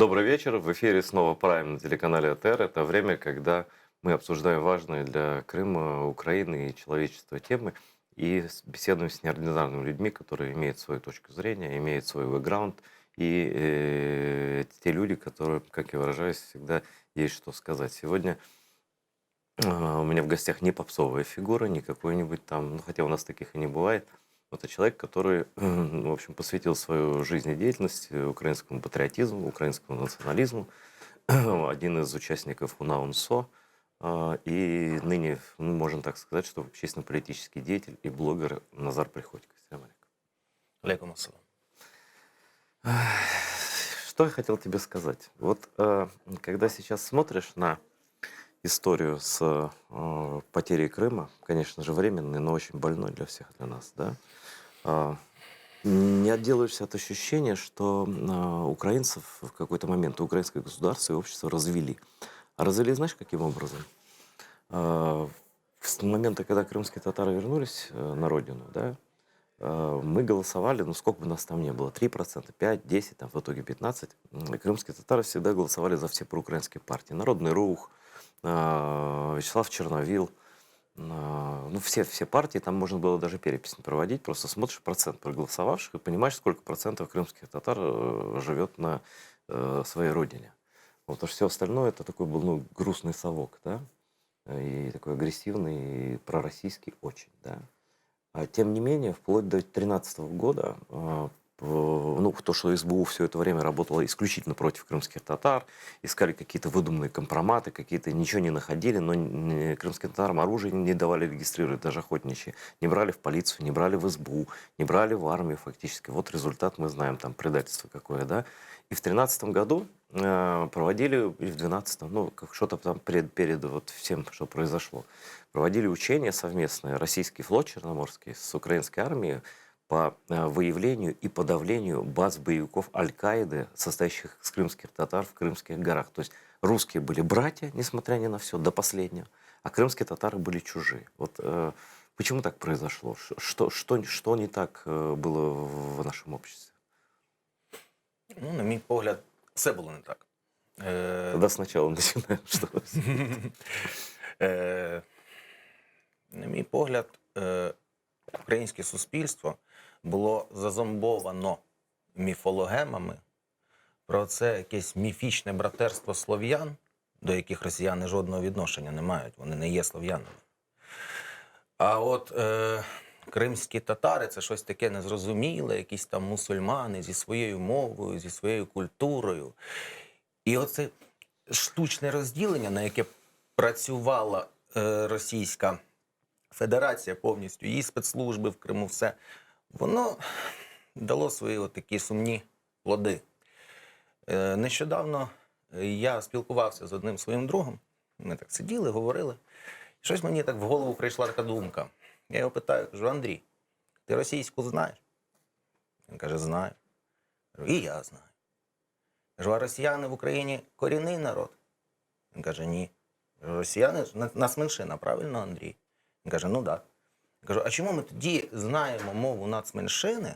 Добрый вечер. В эфире снова Прайм на телеканале АТР. Это время, когда мы обсуждаем важные для Крыма, Украины и человечества темы и беседуем с неординарными людьми, которые имеют свою точку зрения, имеют свой бэкграунд и те люди, которые, как я выражаюсь, всегда есть что сказать. Сегодня у меня в гостях не попсовая фигура, не какой-нибудь там, ну, хотя у нас таких и не бывает. Это человек, который, в общем, посвятил свою жизнедеятельность украинскому патриотизму, украинскому национализму. Один из участников УНА-УНСО. И ныне, ну, можно так сказать, что общественно-политический деятель и блогер Назар Приходько. Салам алейкум. Алейкум ассалам. Что я хотел тебе сказать? Вот когда сейчас смотришь на историю с потерей Крыма, конечно же, временной, но очень больной для всех, для нас, да, не отделаешься от ощущения, что украинцев в какой-то момент украинское государство и общество развели. А развели, знаешь, каким образом? С момента, когда крымские татары вернулись на родину, да, мы голосовали, ну сколько бы нас там не было, 3%, 5, 10, там, в итоге 15. Крымские татары всегда голосовали за все проукраинские партии. Народный Рух, Вячеслав Черновил, ну все партии, там можно было даже перепись не проводить, просто смотришь процент проголосовавших и понимаешь, сколько процентов крымских татар живет на своей родине. Вот, а все остальное это такой был, ну, грустный совок, да, и такой агрессивный, и пророссийский очень, да. Тем не менее, вплоть до 2013 года, ну, то, что СБУ все это время работало исключительно против крымских татар, искали какие-то выдуманные компроматы, какие-то ничего не находили, но крымским татарам оружие не давали регистрировать, даже охотничьи, не брали в полицию, не брали в СБУ, не брали в армию фактически. Вот результат мы знаем, там предательство какое, да. И в 2013 году проводили, и в 2012, ну, что-то там перед вот всем, что произошло, проводили учения совместные, российский флот Черноморский с украинской армией по выявлению и подавлению баз боевиков Аль-Каиды, состоящих из крымских татар в Крымских горах. То есть русские были братья, несмотря ни на все, до последнего, а крымские татары были чужие. Вот почему так произошло? Что не так было в нашем обществе? Ну, на мій погляд, все було не так. Тогда сначала начинаем. Что... На мій погляд, українське суспільство було зазомбовано міфологемами про це якесь міфічне братерство слов'ян, до яких росіяни жодного відношення не мають, вони не є слов'янами. А от кримські татари – це щось таке незрозуміле, якісь там мусульмани зі своєю мовою, зі своєю культурою. І оце штучне розділення, на яке працювала Російська Федерація повністю, її спецслужби в Криму, все, воно дало свої от такі сумні плоди. Нещодавно я спілкувався з одним своїм другом, ми так сиділи, говорили, і щось мені так в голову прийшла така думка. Я його питаю, кажу: Андрій, ти російську знаєш? Він каже: знаю. Кажу: і я знаю. Кажу: а росіяни в Україні корінний народ? Він каже: ні. Кажу: росіяни нас меншина, правильно, Андрій? Він каже: ну так. Я кажу: а чому ми тоді знаємо мову нацменшини,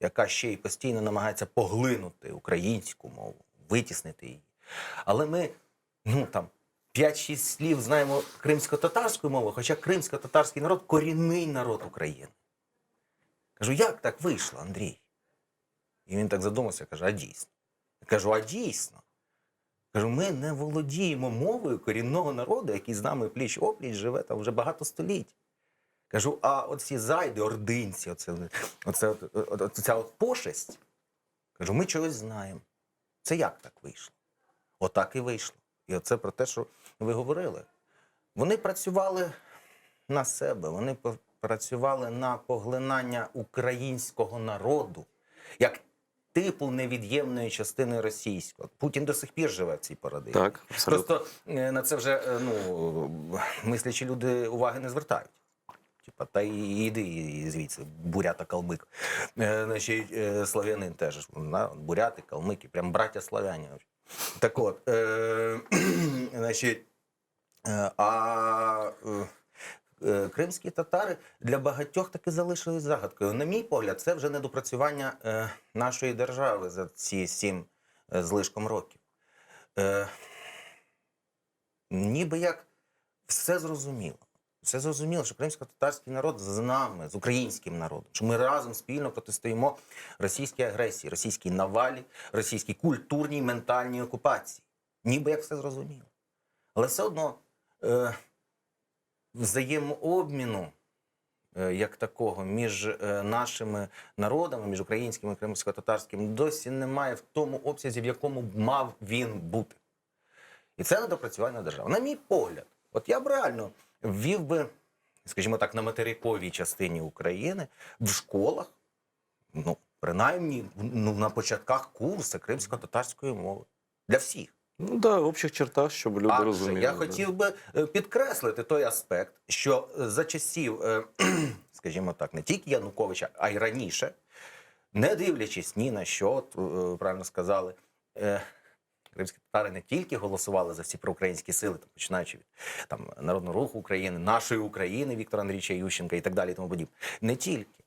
яка ще й постійно намагається поглинути українську мову, витіснити її? Але ми, ну там, 5-6 слів знаємо кримсько-татарської мови, хоча кримсько-татарський народ – корінний народ України. Кажу: як так вийшло, Андрій? І він так задумався, каже: а дійсно? Я кажу: а дійсно? Кажу: ми не володіємо мовою корінного народу, який з нами пліч-опліч живе там вже багато століть. Кажу: а оці зайди, ординці, оця от пошесть, кажу, ми чогось знаємо. Це як так вийшло? Отак і вийшло. І оце про те, що ви говорили. Вони працювали на себе, вони працювали на поглинання українського народу, як типу невід'ємної частини російського. Путін до сих пір живе в цій парадигмі. Так, абсолютно. Просто на це вже, ну, мислячі люди уваги не звертають. Типа, та іди звідси, бурята, калмик. Значить, слав'янин теж, буряти, калмики, прям браття славяні. Так от, значить, кримські татари для багатьох таки залишились загадкою. На мій погляд, це вже недопрацювання нашої держави за ці 7 з лишком років. Е, Ніби як все зрозуміло. Все зрозуміло, що кримсько-татарський народ з нами, з українським народом, що ми разом спільно протистоїмо російській агресії, російській навалі, російській культурній, ментальній окупації. Ніби як все зрозуміло. Але все одно взаємообміну як такого між нашими народами, між українським і кримсько-татарським, досі немає в тому обсязі, в якому б мав він бути. І це недопрацювання держави. На мій погляд, от я б реально ввів би, скажімо так, на материковій частині України в школах, ну, принаймні, на початках курси кримсько-татарської мови. Для всіх. Ну да, в общих чертах, щоб люди Адже розуміли. я да. хотів би підкреслити той аспект, що за часів, скажімо так, не тільки Януковича, а й раніше, не дивлячись ні на що, от, правильно сказали, кримські татари не тільки голосували за всі проукраїнські сили, там, починаючи від там, Народного руху України, нашої України, Віктора Андрійовича Ющенка і так далі, і тому подібне. Не тільки.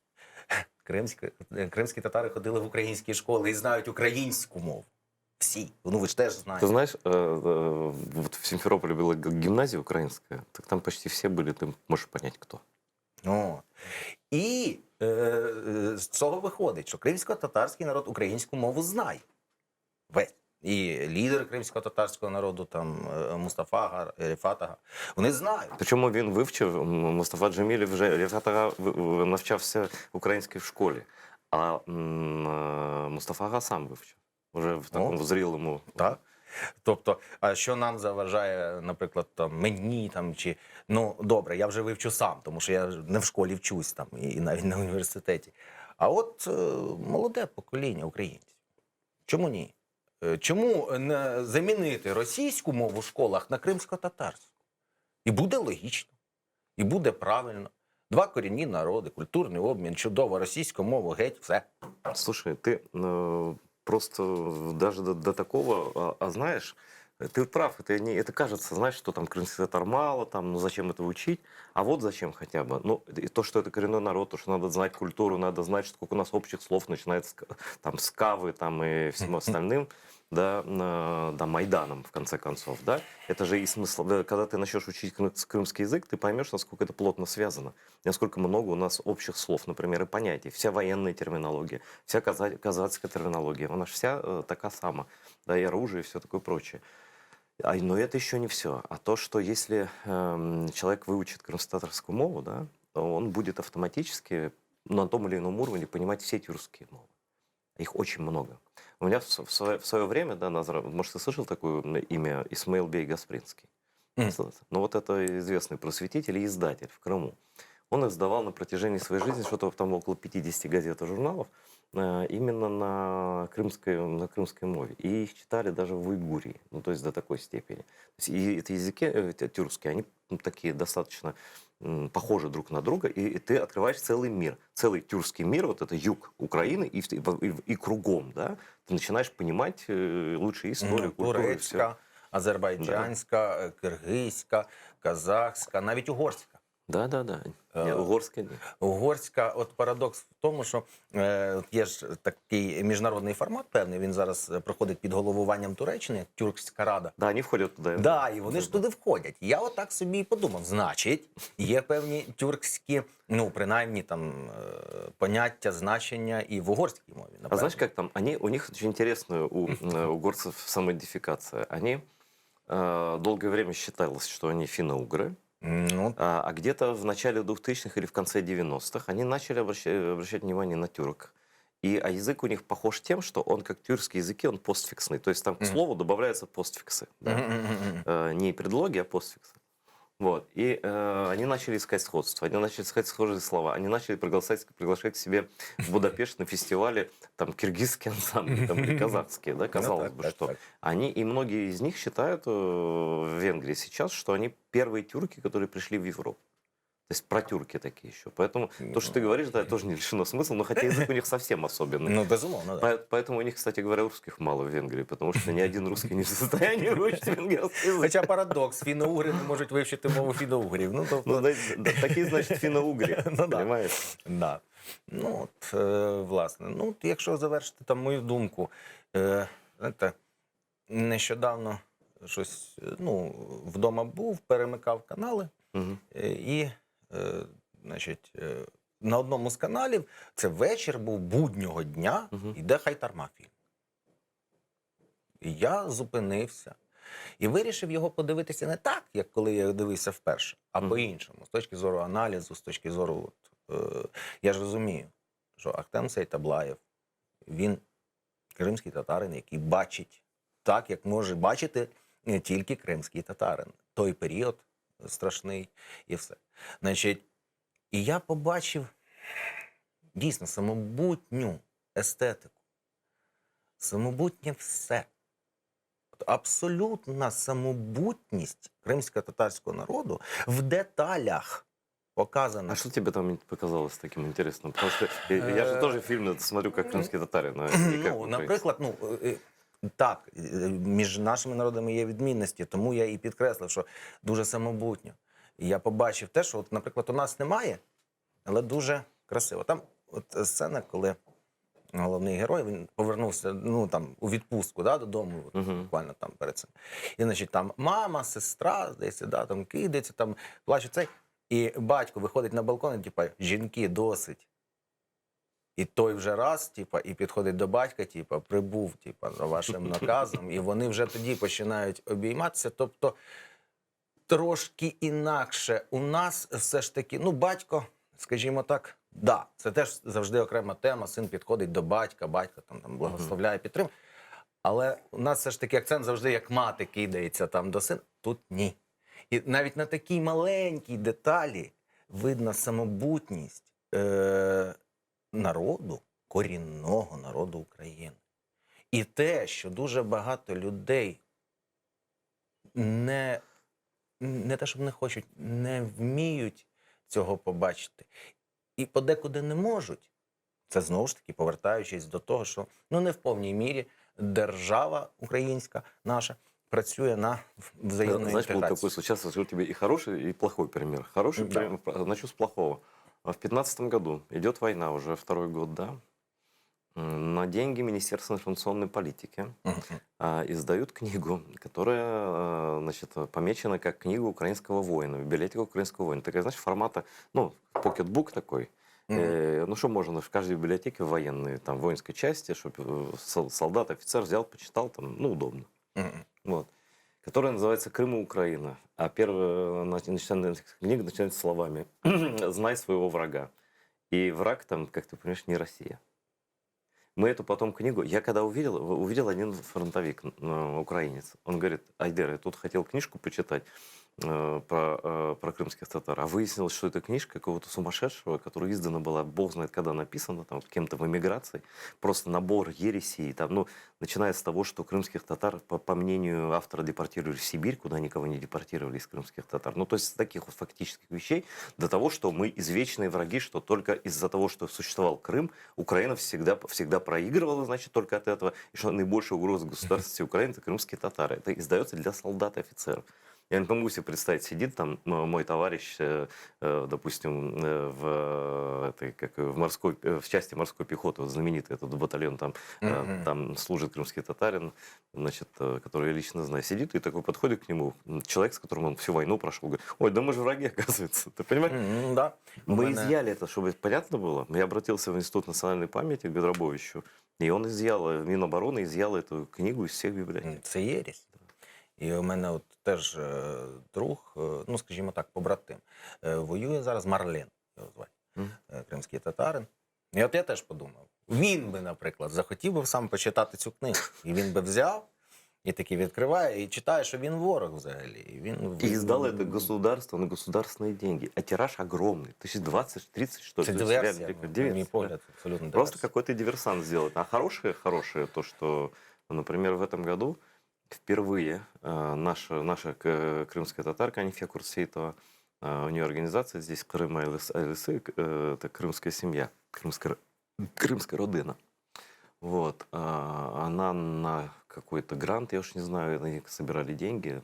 Кримські татари ходили в українські школи і знають українську мову. Всі. Ну, ви ж теж знаєте. Ты знаешь, вот в Симферополе была гимназия украинская, так там почти все были, ты можешь понять, кто. О. І з цього виходить, що кримсько-татарський народ українську мову знає. Весь. І лідери кримсько-татарського народу, там Мустафа Ага, Рефат Ага, вони знають. Причому він вивчив, Мустафа Джемілів вже Рефат Ага навчався в українській школі, а Мустафа Ага сам вивчив. Вже в такому зрілому. Так. Тобто, а що нам заважає, наприклад, там, мені, там, чи, ну, добре, я вже вивчу сам, тому що я не в школі вчусь, там, і навіть на університеті. А от молоде покоління українців. Чому ні? Чому не замінити російську мову в школах на кримсько-татарську? І буде логічно, і буде правильно. Два корінні народи, культурний обмін, чудово, російську мову, геть, все. Слушай, ты просто даже до такого, а знаешь, ты прав, это кажется, знаешь, что там крымский татар мало, там, ну зачем это учить, а вот зачем хотя бы. Ну, и то, что это коренной народ, то, что надо знать культуру, надо знать, сколько у нас общих слов начинается там, с кавы там, и всем остальным, да, да, Майданом, в конце концов, да, это же и смысл, да, когда ты начнешь учить крымский язык, ты поймешь, насколько это плотно связано, насколько много у нас общих слов, например, и понятий, вся военная терминология, вся казацкая терминология, она же вся такая сама, да, и оружие, и все такое прочее. Но это еще не все. А то, что если человек выучит крымско-татарскую мову, да, то он будет автоматически на том или ином уровне понимать все тюркские мовы. Их очень много. У меня в свое время, да, может, ты слышал такое имя Исмаил Бей Гаспринский? Ну, вот это известный просветитель и издатель в Крыму. Он издавал на протяжении своей жизни что-то там около 50 газет и журналов именно на крымской мове. И их читали даже в Уйгурии, ну, то есть до такой степени. И эти языки тюркские, они такие достаточно похожи друг на друга, и ты открываешь целый мир, целый тюркский мир, вот это юг Украины, и кругом, да, ты начинаешь понимать лучше историю, культуру, и все. Турецька, азербайджанська, киргизька, казахська, навіть угорська. Да. Угорська ні. Угорська, от парадокс в тому, що є ж такий міжнародний формат певний, він зараз проходить під головуванням Туреччини, Тюркська рада. Да, вони входять туди. Да, і вони ж туди входять. Я отак собі і подумав, значить, є певні тюркські, ну, принаймні, там, поняття, значення і в угорській мові. Напевно. А знаешь, как там? У них очень интересная у угорцев самоидентификация. Они долгое время считалось, что они финно-угры. Ну, А где-то в начале 2000-х или в конце 90-х они начали обращать внимание на тюрок. А язык у них похож тем, что он, как тюркские языки, он постфиксный. То есть там к слову добавляются постфиксы. Да? Не предлоги, а постфиксы. Вот. И они начали искать сходство, они начали искать схожие слова, они начали приглашать к себе в Будапешт на фестивале там, киргизские ансамбли там, или казахские, да, казалось бы, что они, и многие из них считают в Венгрии сейчас, что они первые тюрки, которые пришли в Европу. То есть протюрки такие еще. Поэтому то, что ты говоришь, да, тоже не лишено смысла, но хотя язык у них совсем особенный. ну, безумовно, да. Поэтому у них, кстати говоря, русских мало в Венгрии, потому что ни один русский не в состоянии выучить венгерский язык. Хоча парадокс, фіно-угри не можуть вивчити мову фіно-угрів. Ну, тобто... Такі, значить, фіно-угрі, Ну, да. понимаєш? Да. Ну, от, власне, ну, от, якщо завершити там мою думку, знаєте, нещодавно щось, вдома був, перемикав канали, Мгм. і, значить, на одному з каналів, це вечір був буднього дня, Мгм. іде Хайтарма фільм. І я зупинився. І вирішив його подивитися не так, як коли я його дивився вперше, а Мгм. по-іншому. З точки зору аналізу, з точки зору. Я ж розумію, що Ахтем Сейтаблаєв, він кримський татарин, який бачить так, як може бачити тільки кримський татарин. Той період страшний і все. Значить, і я побачив дійсно самобутню естетику, самобутнє все. Абсолютна самобутність кримсько-татарського народу в деталях показана. А что тебе там показалось таким интересным? Потому что я же тоже фильмы смотрю как крымский татарин, а не как украинец. Наприклад, так, між нашими народами є відмінності, тому я і підкреслив, що дуже самобутньо. І я побачив те, що, наприклад, у нас немає, але дуже красиво. Там от сцена, коли головний герой, він повернувся у відпустку додому, буквально там перед цим. І, значить, там мама, сестра, десь, там кидається, там плаче цей. І батько виходить на балкон і, жінки, досить. І той вже раз, і підходить до батька, прибув, за вашим наказом, і вони вже тоді починають обійматися. Тобто, трошки інакше у нас все ж таки, батько, скажімо так, да, це теж завжди окрема тема, син підходить до батька, батько там благословляє, підтримує. Але у нас все ж таки акцент завжди, як мати кидається там до сина, тут ні. І навіть на такій маленькій деталі видно самобутність народу, корінного народу України. І те, що дуже багато людей не те, щоб не хочуть, не вміють цього побачити. І подекуди не можуть. Це знову ж таки повертаючись до того, що не в повній мірі держава українська наша працює на взаємну Знаешь, был інтеграцію. такой случай, сейчас расскажу тебе и хороший, и плохой пример. Хороший Да. пример, начну с плохого. В 2015 году идет война уже второй год, да? На деньги Министерства информационной политики издают книгу, которая, значит, помечена как книга украинского воина, библиотека украинского воина. Такая, знаешь, формата, покетбук такой. Что можно в каждой библиотеке военной, там, воинской части, чтобы солдат, офицер взял, почитал, там, удобно. Вот. Которая называется «Крым и Украина». А первая книга начинается словами «Знай своего врага». И враг там, как ты понимаешь, не Россия. Мы эту потом книгу... Я когда увидел один фронтовик, украинец. Он говорит: Айдер, я тут хотел книжку почитать про крымских татар. А выяснилось, что это книжка какого-то сумасшедшего, которая издана была, бог знает когда написана, там, кем-то в эмиграции. Просто набор ересей. Там, начиная с того, что крымских татар, по мнению автора, депортировали в Сибирь, куда никого не депортировали из крымских татар. То есть с таких вот фактических вещей до того, что мы извечные враги, что только из-за того, что существовал Крым, Украина всегда проигрывала, значит, только от этого. И что наибольшая угроза государственности Украины — это крымские татары. Это издается для солдат и офицеров. Я не могу себе представить, сидит там мой товарищ, допустим, в части морской пехоты, вот знаменитый этот батальон, там служит крымский татарин, значит, который я лично знаю, сидит и такой подходит к нему, человек, с которым он всю войну прошел, говорит: ой, да мы же враги, оказывается, ты понимаешь? Да. Мы изъяли это, чтобы понятно было. Я обратился в Институт национальной памяти к Гадробовичу, и он Минобороны изъял эту книгу из всех библиотек. Це єресь. І у мене теж друг, скажімо так, побратим, воює зараз, Марлен його звати, кримський татарин. І я теж подумав, він би, наприклад, захотів би сам почитати цю книгу. І він би взяв, і таки відкриває, і читає, що він ворог взагалі. И издал это государство на государственные деньги. А тираж огромный. 20-30, что ли. Це То есть диверсія, реально на диверсия, мій да. погляд, абсолютно Просто диверсія. какой-то диверсант сделает. А хорошее то, что, например, в этом году впервые наша крымская татарка Анифия Курсейтова, у нее организация здесь Крым АЛС, это крымская семья, крымская родина. Вот. Она на какой-то грант, я уж не знаю, они собирали деньги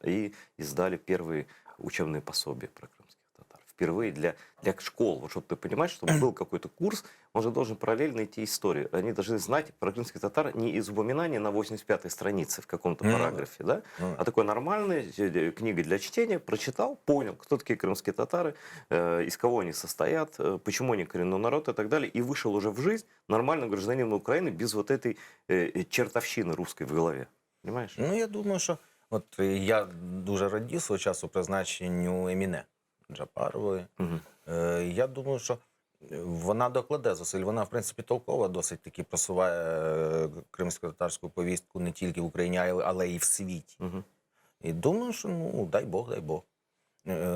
и издали первые учебные пособия про крымских татар. впервые для школ. Вот чтобы ты понимаешь, чтобы был какой-то курс, он же должен параллельно идти историю. Они должны знать про крымских татар не из упоминания на 85-й странице в каком-то Ну да. параграфе, да? Ну, А такой нормальной книгой для чтения, прочитал, понял, кто такие крымские татары, из кого они состоят, почему они коренной народ и так далее, и вышел уже в жизнь нормальным гражданином Украины без вот этой чертовщины русской в голове. Понимаєш? ну, я думаю, що от я дуже радів свого часу призначенню Еміне Джапарової. Мгм. Я думаю, що вона докладе зусиль. Вона, в принципі, толково досить таки просуває кримсько-татарську повістку не тільки в Україні, але й в світі. Мгм. І думаю, що ну, дай Бог, дай Бог.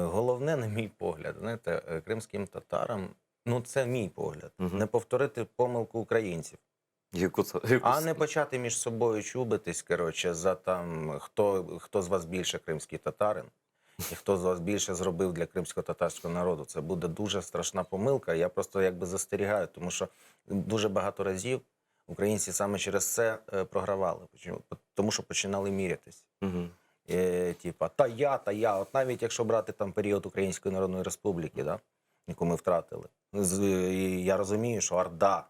Головне, на мій погляд, знаєте, кримським татарам, ну це мій погляд, Мгм. не повторити помилку українців. А не почати між собою чубитись, коротше, за там, хто з вас більше кримський татарин, і хто з вас більше зробив для кримсько-татарського народу. Це буде дуже страшна помилка. Я просто якби застерігаю, тому що дуже багато разів українці саме через це програвали. Тому що починали мірятись. Мгм. Типа, та я. От навіть якщо брати там період Української Народної Республіки, да, яку ми втратили. І я розумію, що Орда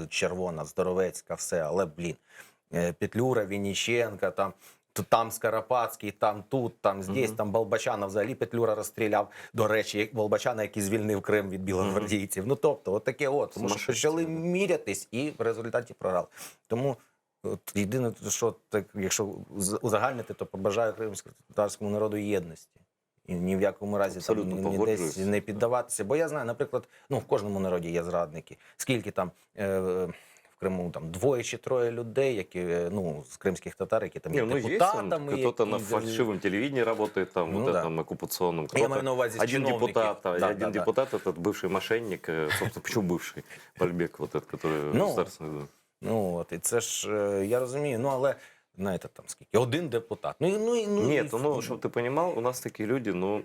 червона, здоровецька, все, але, блін, Петлюра, Вінніченка, там Скоропадський, там тут, там здесь, там Болбочана, взагалі Петлюра розстріляв, до речі, Болбочана, який звільнив Крим від білогвардійців. Ну, тобто, от таке от, тому що почали мірятись і в результаті програли. Тому от, єдине, що так, якщо узагальнити, то побажаю кримсько-татарському народу єдності. І ні в якому разі там Абсолютно ні десь погоджуюсь. не піддаватися. Бо я знаю, наприклад, ну в кожному народі є зрадники. Скільки там в Криму там 2 чи 3 людей, які ну з кримських татар, які там є Не, ну есть депутатами, кто-то на які- фальшивом телевидении работает, там, Ну вот да. этом оккупационном. Я маю на увазі Один чиновники. депутат, Да, один да. депутат, этот бывший мошенник, собственно, почему бывший? Бальбек, вот этот, который Ну, государственный. Да. Ну от і це ж я розумію. Ну але знаєте, там скільки один депутат. Ну Нет, ну, чтобы ты понимал, у нас такие люди, ну,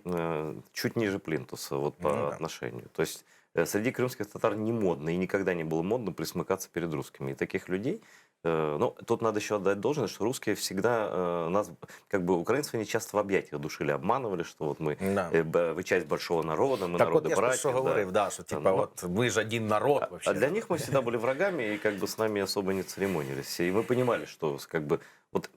чуть ниже плинтуса, вот по Ну да. отношению. То есть среди крымских татар не модно, и никогда не было модно присмыкаться перед русскими. И таких людей, ну, тут надо еще отдать должное, что русские всегда нас, как бы, украинцев они часто в объятиях душили, обманывали, что вот мы, Да. вы часть большого народа, мы Так народы от я ж про братья. що говорив, да, що типа, Ну, от ви ж один народ вообще. А для них мы всегда были врагами и как бы с нами особо не церемонились. И мы понимали, что как бы вот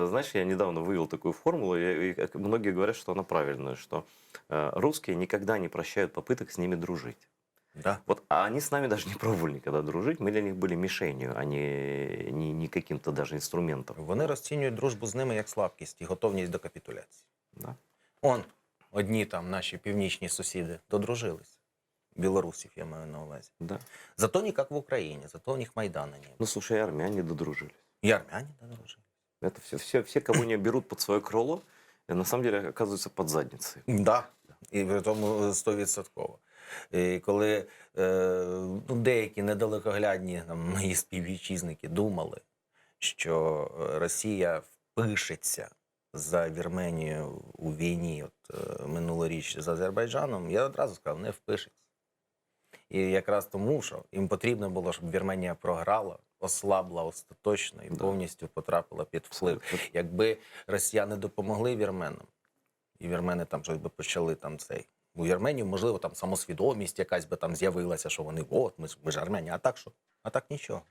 знаешь, я недавно вывел такую формулу, и многие говорят, что она правильная, что русские никогда не прощают попыток с ними дружить. Да. Вот, а они с нами даже не пробовали никогда дружить, мы для них были мишенью, а не каким-то даже инструментом. Вони розцінюють дружбу з ними як слабкість і готовність до капітуляції. Да. Одні там наші північні сусіди додружились. Білорусів, я маю на увазі. Да. Зато не як в Україні, зато у них Майдана не було. Ну, слушай, и армяне додружились. І армяні додружились. Это все, кого не берут под свое крыло, на самом деле оказываются под задницей. Да. І при тому 100%. І коли ну, деякі недалекоглядні там, мої співвітчизники думали, що Росія впишеться за Вірменію у війні минулоріч з Азербайджаном, я одразу сказав, не впишеться. І якраз тому, що їм потрібно було, щоб Вірменія програла, ослабла остаточно і Да. повністю потрапила під вплив. Якби росіяни допомогли вірменам, і вірмени там щось би почали там цей. У Вірменів, можливо, там самосвідомість якась би там з'явилася, що вони, от, ми ж армяні, а так що? А так нічого.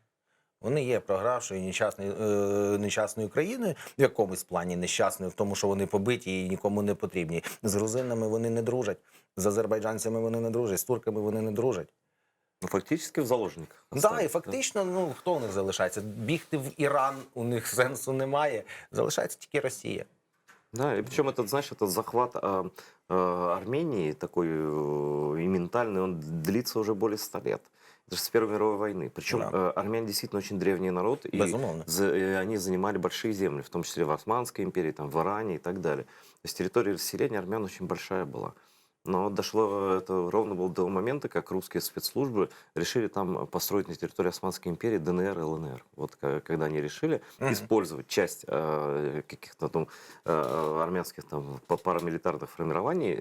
Вони є програвшою нещасною країною, в якомусь плані нещасною, в тому, що вони побиті і нікому не потрібні. З грузинами вони не дружать, з азербайджанцями вони не дружать, з турками вони не дружать. Ну, фактически в заложниках. Так, остались, і фактично, ну, хто у них залишається? Бігти в Іран у них сенсу немає, залишається тільки Росія. Да, и причем этот, знаешь, этот захват Армении такой и ментальный, он длится уже более 100 лет. Это же с Первой мировой войны. Причем Да. армяне действительно очень древний народ, и Безумовно. они занимали большие земли, в том числе в Османской империи, там, в Иране и так далее. То есть территория расселения армян очень большая была. Но дошло это ровно было до момента, как русские спецслужбы решили там построить на территории Османской империи ДНР и ЛНР. Вот когда они решили использовать часть каких-то там армянских там парамилитарных формирований,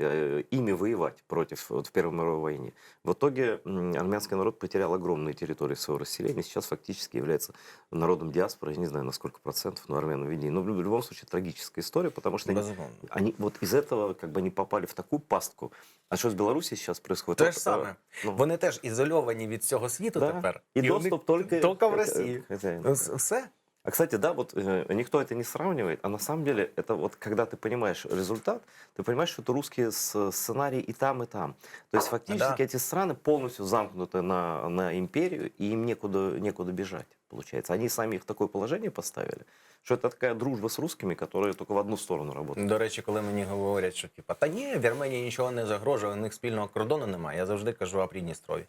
ими воевать против в Первой мировой войне. В итоге армянский народ потерял огромные территории своего расселения, сейчас фактически является народом диаспоры, я не знаю на сколько процентов, но армян виднее. Но в любом случае трагическая история, потому что Безумовно. они вот из этого как бы они попали в такую пастку, А что с Беларусью сейчас происходит? Те Вот, ж саме. ну, Вони теж ізольовані від всього світу да. тепер. И у них доступ только тільки в к Росії. хозяину. Все. А, кстати, да, вот никто это не сравнивает, а на самом деле это вот когда ты понимаешь результат, ты понимаешь, что это русские сценарии и там, и там. То есть фактически Да. эти страны полностью замкнуты на империю, и им некуда бежать, получается. Они сами их в такое положение поставили, что это такая дружба с русскими, которая только в одну сторону работает. До речі, коли мені говорять, що типа, та ні, Вірменії нічого не загрожує, у них спільного кордону немає, я завжди кажу, а Придністров'я.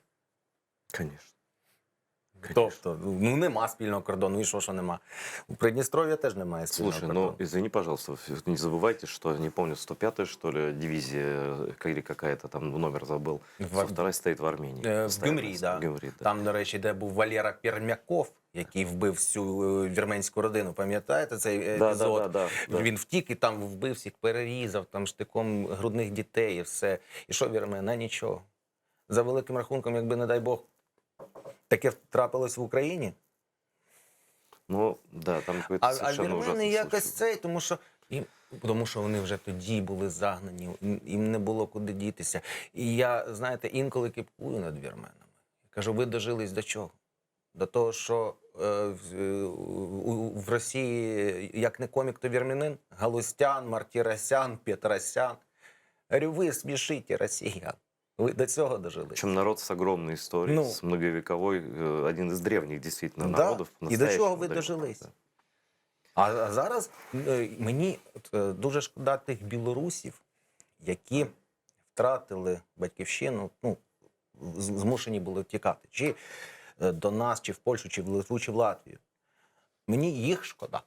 Конечно. Тобто, ну нема спільного кордону, і що нема. У Придністров'я теж немає спільного Слушай, кордону. ну извини, пожалуйста, не забывайте, что, не помню, 105-я, что ли, дивизия, или какая-то там номер забыл, В- 102-я стоит в Армении. В Постоянно Гюмрі, в да. Гюмри, да. Там, до речі, де був Валера Пермяков, який вбив всю вірменську родину. Пам'ятаєте цей епізод? Да. Він втік і там вбив всіх, перерізав там штиком грудних дітей і все. І що вірмена? Нічого. За великим рахунком, якби, не дай Бог, таке трапилось в Україні. Ну, да, там какой-то А совершенно вірмени ужасный якось случай. цей, тому що вони вже тоді були загнані, їм не було куди дітися. І я, знаєте, інколи кипкую над вірменами. Кажу, ви дожились до чого? До того, що в Росії, як не комік, то вірменин, Галустян, Мартіросян, Петросян. Говорю, ви смішите росіян. Ви до цього дожились. Причем народ с огромной историей, Ну. с многовековой, один из древних действительно Да. народов. І до по-настоящему чого ви древних, дожились? да. А зараз мені дуже шкода тих білорусів, які втратили батьківщину, ну, змушені були тікати. Чи до нас, чи в Польщу, чи в Литву, чи в Латвію. Мені їх шкода.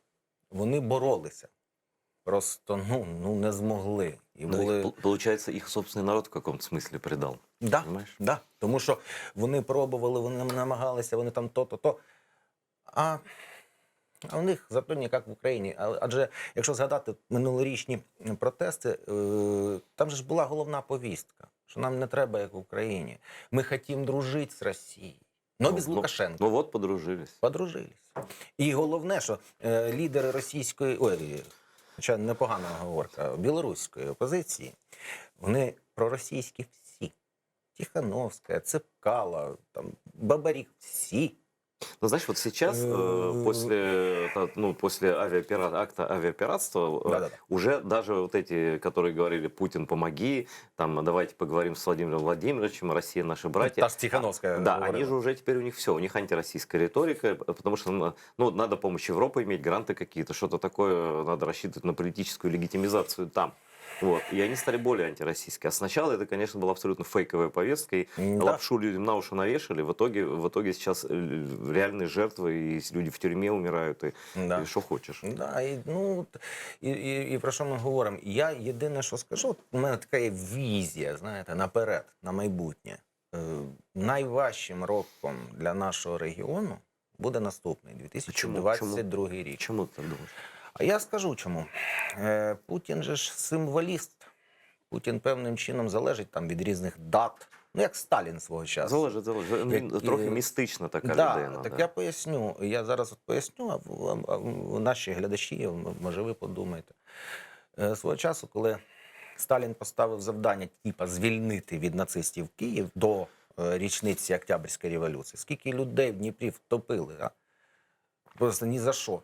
Вони боролися. Просто, не змогли. І Ну, були... получается, их собственный народ в каком-то смысле предал. Да, Понимаешь? да. Тому що вони пробували, вони намагалися, вони там то. А у них зато не як в Україні. Адже, якщо згадати минулорічні протести, там же ж була головна повістка, що нам не треба, як в Україні. Ми хотімо дружити з Росією. Но без Лукашенка. Ну вот подружились. Подружились. І головне, що лідери російської, хоча непогана оговорка, білоруської опозиції, вони проросійські всі. Тихановська, Цепкало, там, Бабарік, всі. Ну, знаешь, вот сейчас, после акта авиапиратства, Да-да-да. уже даже вот эти, которые говорили, Путин, помоги, там, давайте поговорим с Владимиром Владимировичем, Россия наши братья. Та ж Тихановская Да, говорила. они же уже теперь у них все, у них антироссийская риторика, потому что, надо помощь Европы иметь, гранты какие-то, что-то такое, надо рассчитывать на политическую легитимизацию там. Вот. И они стали более антироссийские. А сначала это, конечно, была абсолютно фейковая повестка, и Да. лапшу людям на уши навешали. В итоге сейчас реальные жертвы, и люди в тюрьме умирают, и что хочешь. Да, і про що ми говоримо? Я єдине, що скажу, от у мене така є візія, знаєте, наперед, на майбутнє. Найважчим роком для нашого регіону буде наступний, 2022 рік. Чему ты так думаешь? А я скажу чому. Путін же ж символіст. Путін певним чином залежить там від різних дат. Ну, як Сталін свого часу. Залежить. Трохи містична така людина. Так я поясню. Я зараз поясню, а наші глядачі, може ви подумаєте. Свого часу, коли Сталін поставив завдання звільнити від нацистів Київ до річниці Октябрьської революції, скільки людей в Дніпрі втопили, а? Просто ні за що.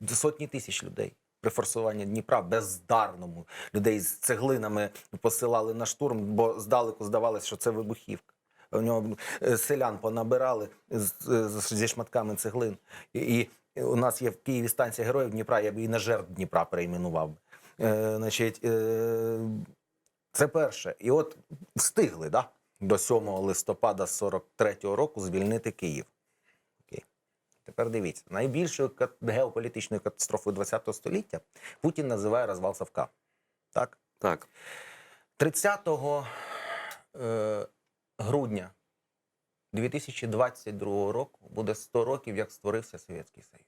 Сотні тисяч людей при форсуванні Дніпра бездарному. Людей з цеглинами посилали на штурм, бо здалеку здавалося, що це вибухівка. У нього селян понабирали зі шматками цеглин. І у нас є в Києві станція Героїв Дніпра, я б і на жертв Дніпра перейменував. Це перше. І от встигли, до 7 листопада 43-го року звільнити Київ. Тепер дивіться, найбільшою геополітичною катастрофою ХХ століття Путін називає розвал Совка. Так? Так. 30 грудня 2022 року буде 100 років, як створився Совєтський Союз.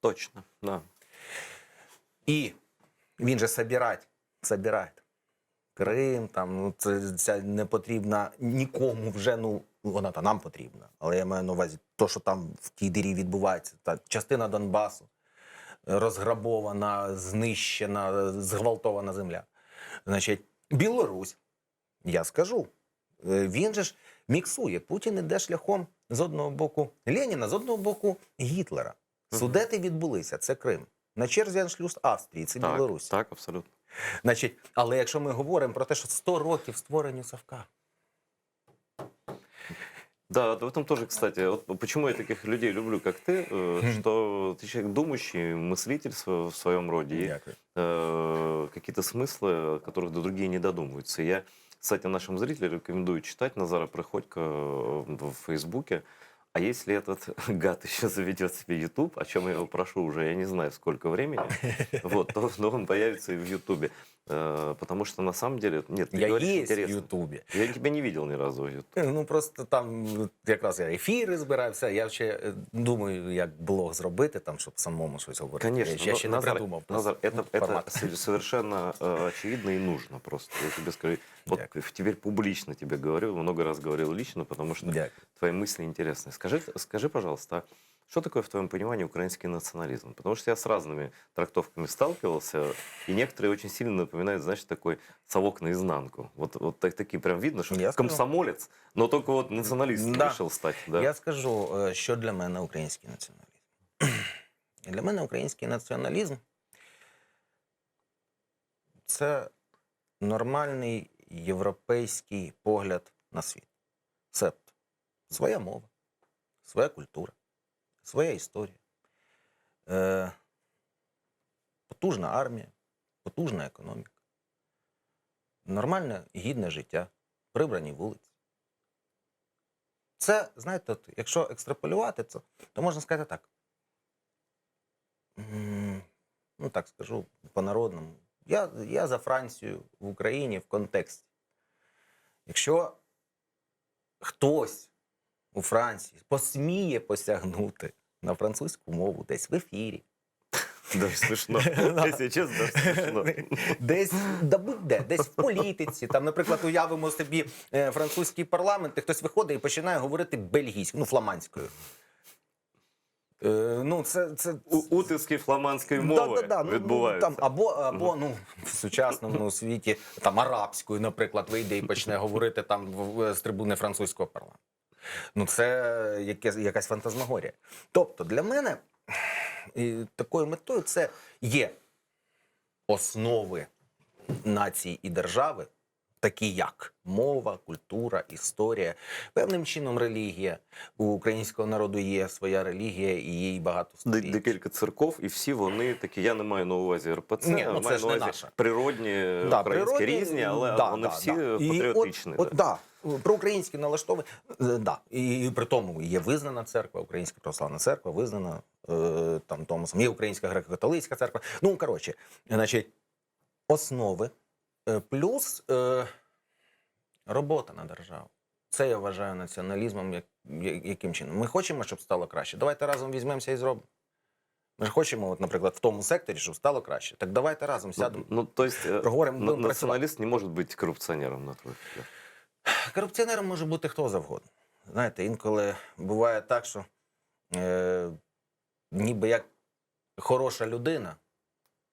Точно, да. І він же собирає Крим, там, ця не потрібна нікому вже, вона та нам потрібна. Але я маю на увазі, то, що там в тій дирі відбувається, та частина Донбасу, розграбована, знищена, зґвалтована земля. Значить, Білорусь, Я скажу. Він же ж міксує. Путін іде шляхом з одного боку Леніна, з одного боку Гітлера. Судети відбулися, це Крим. На черзі аншлюз Австрії, це Білорусь. Так, абсолютно. Значить, але якщо ми говоримо про те, що 100 років створенню Совка. Да, в этом тоже, кстати, вот почему я таких людей люблю, как ты, что ты человек думающий, мыслитель в своем роде, и Дякую. какие-то смыслы, которых другие не додумываются. Я, кстати, нашим зрителям рекомендую читать Назара Приходько в Фейсбуке. А если этот гад еще заведет себе YouTube, о чем я его прошу уже, я не знаю, сколько времени, вот, то он появится и в YouTube. Потому что на самом деле, нет, ты Я говоришь є в интересно. Ютубі. Я тебя не видел ни разу в YouTube. Ну просто там якраз я ефіри збирався. Я ще думаю, як блог зробити, там, щоб самому щось говорити. Конечно, Я но, ще не Назар, придумав. Назар, это формат. совершенно очевидно и нужно просто. Я тебе скажу, вот Дякую. теперь публично тебе говорю, много раз говорил лично, потому что Дякую. твои мысли интересны. Скажи, пожалуйста, а что такое в твоем понимании украинский национализм? Потому что я с разными трактовками сталкивался, и некоторые очень сильно напоминают, знаешь, такой совок наизнанку. Вот такие прям видно, что Я скажу. комсомолец, но только вот националист Да. решил стать. Да? Я скажу, що для мене український націоналізм. Для мене український націоналізм – це нормальний європейський погляд на світ. Себто своя мова, своя культура, своя історія, потужна армія, потужна економіка, нормальне гідне життя, прибрані вулиці. Це, знаєте, от, якщо екстраполювати це, то можна сказати так. Ну, так скажу по-народному. Я за Францію в Україні в контексті. Якщо хтось у Франції посміє посягнути на французьку мову десь в ефірі, Даже смешно. Если честно, даже смешно. десь, да будь-де, десь в політиці, там, наприклад, уявимо собі французький парламент, і хтось виходить і починає говорити бельгійською, ну, фламандською. Ну, це... Утиски фламандської мови відбуваються. Там, або ну, в сучасному світі там, арабською, наприклад, вийде і почне говорити там з трибуни французького парламенту. Ну, це якась фантазмагорія. Тобто, для мене такою метою це є основи нації і держави, такі як мова, культура, історія, певним чином релігія. У українського народу є своя релігія і їй багато століть. Декілька церков, і всі вони такі, я не маю на увазі РПЦ, Ні, ну, а це маю ж на не увазі наша. природні українські різні, але вони всі патріотичні. Да. Проукраїнські налаштовані, да. І при тому є визнана церква, Українська православна церква, визнана там Томасом, є Українська греко-католицька церква. Ну, коротше, значить, основи плюс робота на державу. Це я вважаю націоналізмом, яким чином. Ми хочемо, щоб стало краще. Давайте разом візьмемося і зробимо. Ми ж хочемо, от, наприклад, в тому секторі, щоб стало краще. Так давайте разом сядемо. Ну, то есть націоналіст не може бути корупціонером, на твій погляд? Корупціонером може бути хто завгодно. Знаєте, інколи буває так, що ніби як хороша людина,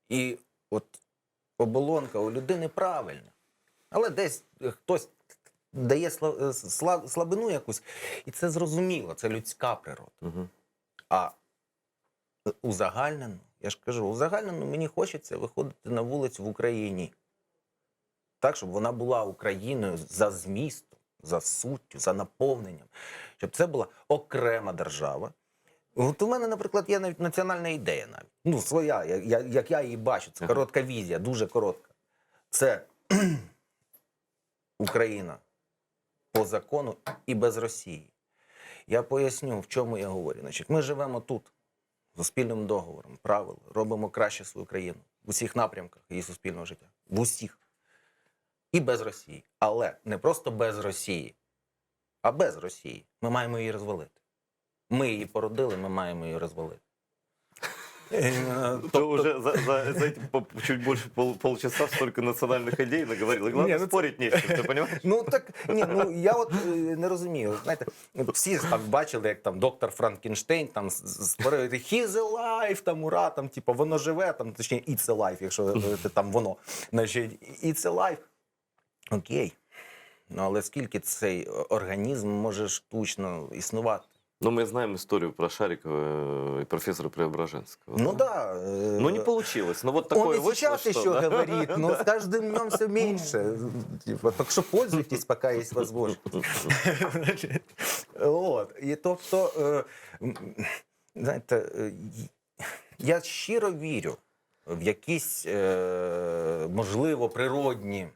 і от оболонка у людини правильна. Але десь хтось дає слабину якусь, і це зрозуміло, це людська природа. Угу. А узагальнено, я ж кажу, узагальнено мені хочеться виходити на вулицю в Україні. Так, щоб вона була Україною за змістом, за суттю, за наповненням. Щоб це була окрема держава. От у мене, наприклад, є навіть національна ідея навіть. Ну, своя, як я її бачу. Це коротка візія, дуже коротка. Це Україна по закону і без Росії. Я поясню, в чому я говорю. Значить, ми живемо тут, за спільним договором, правил, робимо краще свою країну в усіх напрямках її суспільного життя. В усіх. І без Росії. Але не просто без Росії, а без Росії. Ми маємо її розвалити. Ми її породили, ми маємо її розвалити. Ты уже за эти чуть больше полчаса столько национальных идей наговорил. И главное, спорить не с чем, ты понимаешь? Ну так, ні, ну я от не розумію. Знаєте, всі там бачили, як там доктор Франкенштейн там створив «He's alive», там ура, там, типу, воно живе, там, точніше, it's alive, якщо там воно. Значить, it's alive. Окей. Ну, але скільки цей організм може штучно існувати? Ну, мы знаем историю про Шарикова и профессора Преображенского. Ну да? да. Ну, не получилось. Ну, вот Он такое и вышло, сейчас что... еще да. говорит, но с каждым днем все меньше. Типа, так що пользуйтесь, поки є можливість. Значить, От. І тобто, знаєте, я щиро вірю в якісь, можливо, природні,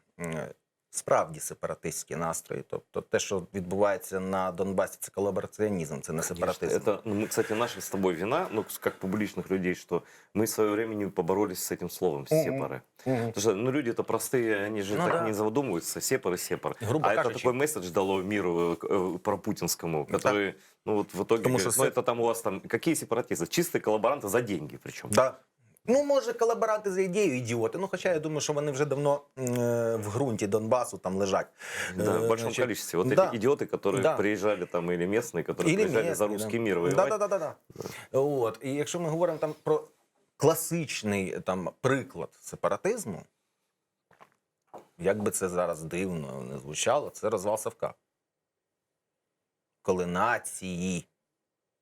справді сепаратистські настрої. Тобто те, що відбувається на Донбасі, це колабораціонізм, це не Конечно, сепаратизм. это, ну, кстати, наша с тобой вина, ну, как публичных людей, что мы в свое время не поборолись с этим словом «сепары». Потому что, ну, люди-то простые, они же Ну так да. не задумываются, сепары. Грубо А это кажучи. такой месседж дало миру пропутинскому, который, ну, вот в итоге, Потому говорит, что ну, это там у вас там, какие сепаратисты? Чистые коллаборанты за деньги причем. Да. Ну, може, колаборанти за ідею ідіоти. Ну, хоча я думаю, що вони вже давно в ґрунті Донбасу там лежать. Да, в большом Значить, количестве. Вот да. эти идиоты, которые Да. приезжали там, или местные, которые Или приезжали за местні, русский да. мир воевать. Да. От. І якщо ми говоримо там про класичний там, приклад сепаратизму, як би це зараз дивно не звучало, це розвал Савка. Коли нації,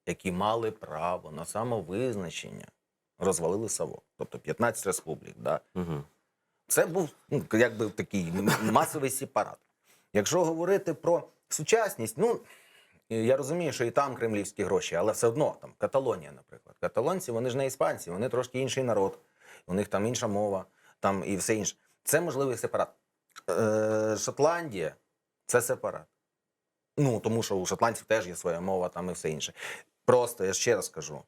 які мали право на самовизначення, розвалили Савок. Тобто 15 республік. Да? Мгм. Це був ну, якби такий масовий сепарат. Якщо говорити про сучасність, ну я розумію, що і там кремлівські гроші, але все одно там Каталонія, наприклад. Каталонці, вони ж не іспанці, вони трошки інший народ, у них там інша мова, там і все інше. Це можливий сепарат. Шотландія це сепарат. Ну, тому що у шотландців теж є своя мова, там і все інше. Просто я ще раз кажу.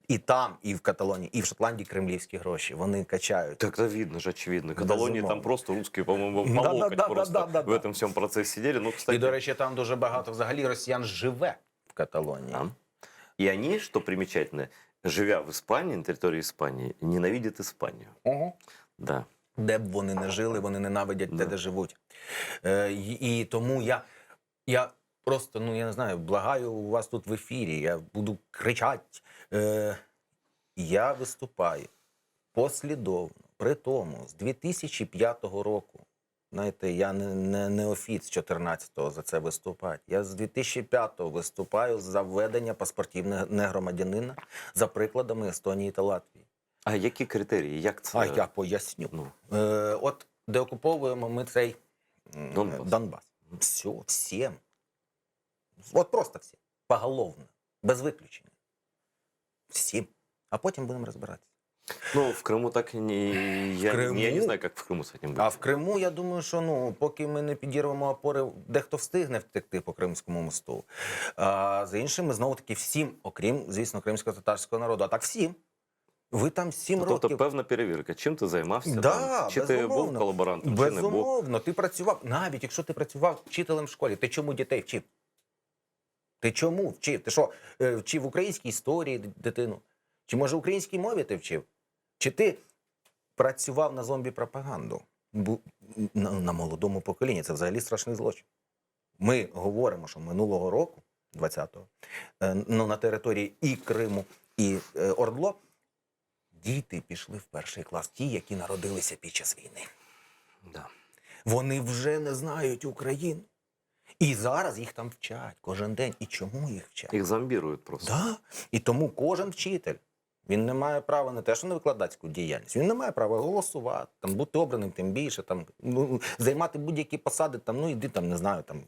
І там, і в Каталонії, і в Шотландії кремлівські гроші. Вони качають. Так это видно же, очевидно. Каталония Безумовно. там просто русские, по-моему, по Да-да-да, локоть просто да-да-да. в этом всем процессе сидели. Ну, кстати, І, до речі, там дуже багато взагалі росіян живе в Каталонії. да. И они, что примечательно, живя в Испании, на территории Испании, ненавидят Испанию. Ого. Да. Де б вони не жили, вони ненавидять те, Да. де живуть. І тому я просто, ну я не знаю, благаю у вас тут в ефірі, я буду кричати. Я виступаю послідовно, при тому, з 2005 року. Знаєте, я не неофіт з 14-го за це виступати. Я з 2005-го виступаю за введення паспортів негромадянина за прикладами Естонії та Латвії. А які критерії? Як це? А я поясню. Ну, От деокуповуємо ми цей Донбас. Донбас. Все, всім. От просто всім. Поголовно. Без виключення. Всім. А потім будемо розбиратися. ну, в Крыму так и не... Я не Крыму? знаю, как в Крыму с этим быть. А в Криму, я думаю, що ну, поки ми не підірвемо опори, дехто встигне втекти по Кримському мосту. А за іншими, знову-таки, всім, окрім, звісно, кримсько-татарського народу. А так всім. Ви там 7 Ну, тобто років. певна перевірка. Чим ти займався? Да, там? Чи ти був безумовно. колаборантом, чи не був? Безумовно, ти працював. Навіть якщо ти працював вчителем в школі, ти чому дітей вчив? Ти чому вчив? Ти що, вчив українській історії дитину? Чи може українській мові ти вчив? Чи ти працював на зомбі-пропаганду? На молодому поколінні. Це взагалі страшний злочин. Ми говоримо, що минулого року, 20-го, ну, на території і Криму, і Ордло, діти пішли в перший клас, ті, які народилися під час війни. Да. Вони вже не знають Україну. І зараз їх там вчать кожен день. І чому їх вчать? Їх зомбірують просто. Да. І тому кожен вчитель, він не має права не те, що на викладацьку діяльність, він не має права голосувати, там, бути обраним тим більше, там, ну, займати будь-які посади, там, ну іди там, не знаю, там.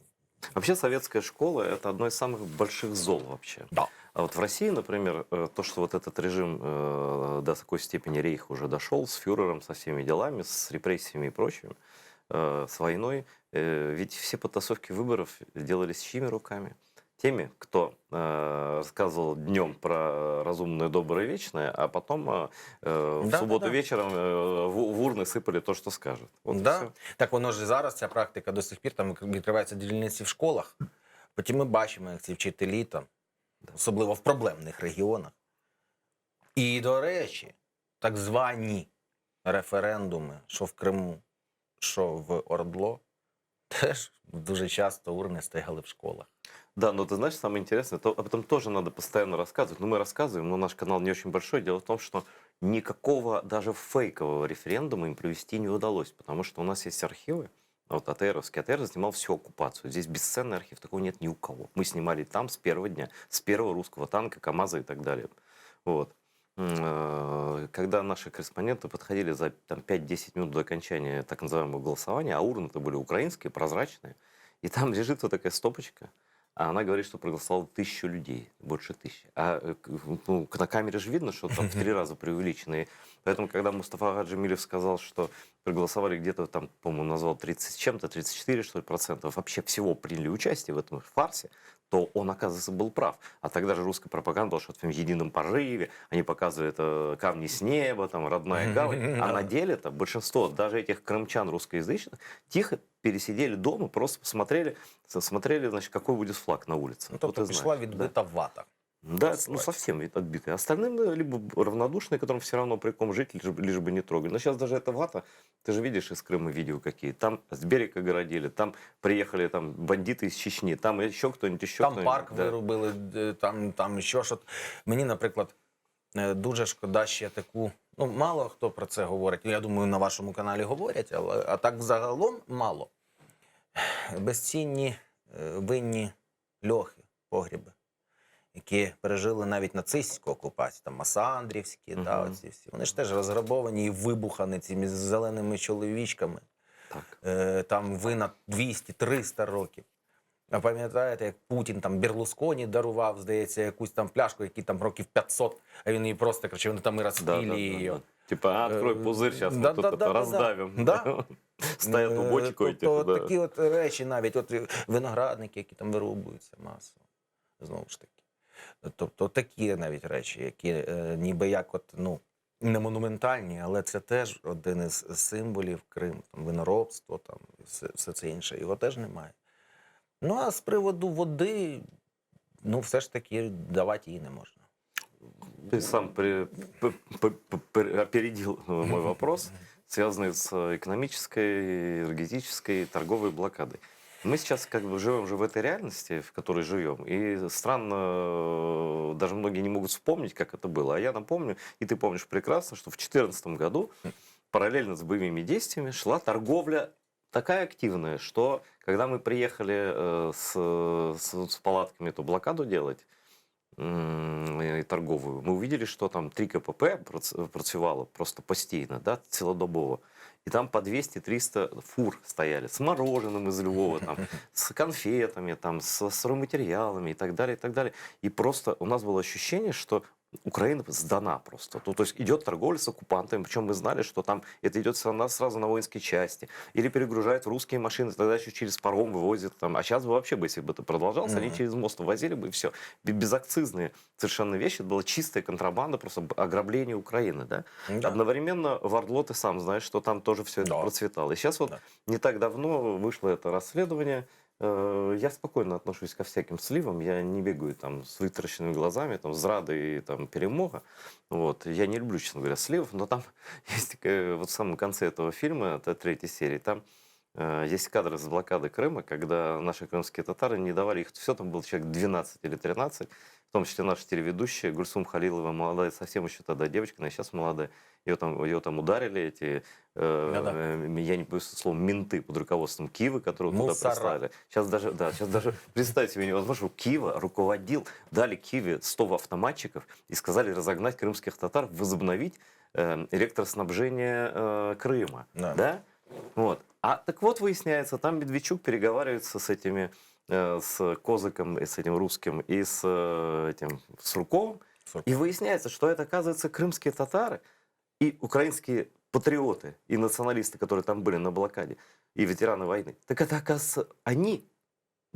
Вообще советская школа – это одно из самых больших зол вообще. Да. А вот в России, например, то, что вот этот режим до такой степени рейх уже дошел с фюрером, со всеми делами, с репрессиями и прочим, с войной, ведь все потасовки выборов делались чьими руками? Теми, кто рассказывал днем про разумное, доброе, вечное, а потом в Да, субботу да. вечером в урны сыпали то, что скажет. Вот и Да. всё. Так воно ж і зараз, ця практика до сих пір, там відкриваються дільниці в школах. Потім ми бачимо, як ці вчителі там, особливо в проблемних регіонах. І, до речі, так звані референдуми, що в Криму, що в Ордло, теж дуже часто урни стояли в школах. Да, но ты знаешь, самое интересное, об этом тоже надо постоянно рассказывать. Ну, мы рассказываем, но наш канал не очень большой. Дело в том, что никакого даже фейкового референдума им провести не удалось, потому что у нас есть архивы, Вот АТРовский. АТР снимал всю оккупацию. Здесь бесценный архив, такого нет ни у кого. Мы снимали там с первого дня, с первого русского танка, КамАЗа и так далее. Вот. Когда наши корреспонденты подходили за там, 5-10 минут до окончания так называемого голосования, а урны-то были украинские, прозрачные, и там лежит вот такая стопочка, а она говорит, что проголосовало 1000 людей, больше 1000. Ну, на камере же видно, что там в 3 раза преувеличено. И поэтому, когда Мустафа Хаджимилев сказал, что проголосовали где-то там, по-моему, назвал 30 с чем-то, 34, что ли, процентов, вообще всего приняли участие в этом фарсе, то он, оказывается, был прав. А тогда же русская пропаганда была, что в едином порыве, они показывают камни с неба, там, родная гавань. А на деле-то большинство, даже этих крымчан русскоязычных, тихо пересидели дома, просто посмотрели, значит, какой будет флаг на улице. Ну, тобто Вот и пішла знаешь, відбита вата. да, ну Ситуация. совсем ведь отбитые. Остальным да, либо равнодушные, которым все равно при ком жить, лишь бы не трогали. Но сейчас даже эта вата, ты же видишь из Крыма видео какие. Там с берега городили, там приехали там бандиты из Чечни, там еще кто-нибудь, еще Там кто-нибудь. парк Да. виробили, там ще щось. Мені, наприклад, дуже шкода ще таку. Ну, мало хто про це говорить. Я думаю, на вашому каналі говорять, але а так взагалом мало. Безцінні винні льохи, погріби, які пережили навіть нацистську окупацію, там Масандрівські, да, оці всі. Вони ж теж розграбовані і вибухані цими зеленими чоловічками. Так. Там вина 200-300 років. А пам'ятаєте, як Путін там Берлусконі дарував, здається, якусь там пляшку, які там років 500, а він її просто, короче, вони там і розпили її. Типа, открой пузырь, сейчас мы тут это раздавим. Да. Стоят у бочку эти. Тобто такі от речі навіть, от виноградники, які там вирубуються масово. Знову ж таки. Тобто такі навіть речі, які ніби як от, ну, не монументальні, але це теж один із символів Криму. Там виноробство, там, все це інше. Його теж немає. Ну, а з приводу води, ну, все ж таки давати її не можна. Ты сам опередил мой вопрос, связанный с экономической, энергетической, торговой блокадой. Мы сейчас как бы живем же в этой реальности, в которой живем, и странно, даже многие не могут вспомнить, как это было. А я напомню, и ты помнишь прекрасно, что в 2014 году параллельно с боевыми действиями шла торговля такая активная, что когда мы приехали с палатками эту блокаду делать, и торговую, мы увидели, что там 3 КПП працювало просто постійно, да, цілодобово. И там по 200-300 фур стояли с мороженым из Львова, там, с конфетами, там, с стройматериалами и так далее, и так далее. И просто у нас было ощущение, что Украина сдана просто. Ну, то есть идет торговля с оккупантами, причем мы знали, что там это идет сразу на воинские части. Или перегружают в русские машины, тогда еще через паром вывозят. Там. А сейчас бы вообще, если бы это продолжалось, они через мост возили бы и все. Безакцизные совершенно вещи. Это была чистая контрабанда, просто ограбление Украины. Да? Да. Одновременно в Ордло ты сам знаешь, что там тоже все это процветало. И сейчас вот не так давно вышло это расследование. Я спокойно отношусь ко всяким сливам, я не бегаю там с вытаращенными глазами, там, зрады и там, перемога. Вот. Я не люблю, честно говоря, сливов, но там есть вот в самом конце этого фильма, это 3-й серии, там есть кадры с блокады Крыма, когда наши крымские татары не давали их, все там было человек 12 или 13, в том числе наша телеведущая Гульсум Халилова, молодая, совсем еще тогда девочка, она сейчас молодая, ее там ударили эти, я не боюсь слова, менты под руководством Киева, которого туда прислали. Сейчас даже представить себе невозможно, Киева руководил, дали Киеве 100 автоматчиков и сказали разогнать крымских татар, возобновить электроснабжение Крыма. Да? Вот. А так вот выясняется, там Медведчук переговаривается с этими, с Козыком, с этим русским и с Руковым. И выясняется, что это, оказывается, крымские татары и украинские патриоты и националисты, которые там были на блокаде, и ветераны войны. Так это, оказывается, они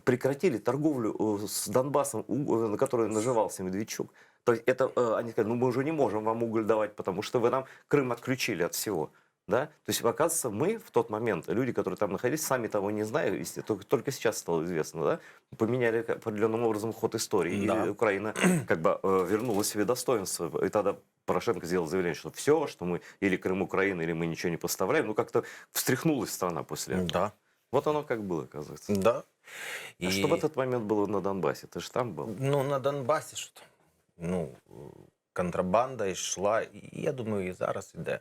прекратили торговлю с Донбассом, на которой наживался Медведчук. То есть это, они сказали, ну мы уже не можем вам уголь давать, потому что вы нам Крым отключили от всего. Да? То есть, оказывается, мы в тот момент, люди, которые там находились, сами того не зная, только сейчас стало известно, да? Поменяли определенным образом ход истории. Да. И Украина как бы вернула себе достоинство. И тогда Порошенко сделал заявление, что все, что мы или Крым Украина, или мы ничего не поставляем. Ну, как-то встряхнулась страна после этого. Да. Вот оно как было, оказывается. Да. А что в этот момент было на Донбассе? Ты же там был. Ну, на Донбасі що там? Ну, контрабанда йшла, і я думаю, і зараз іде.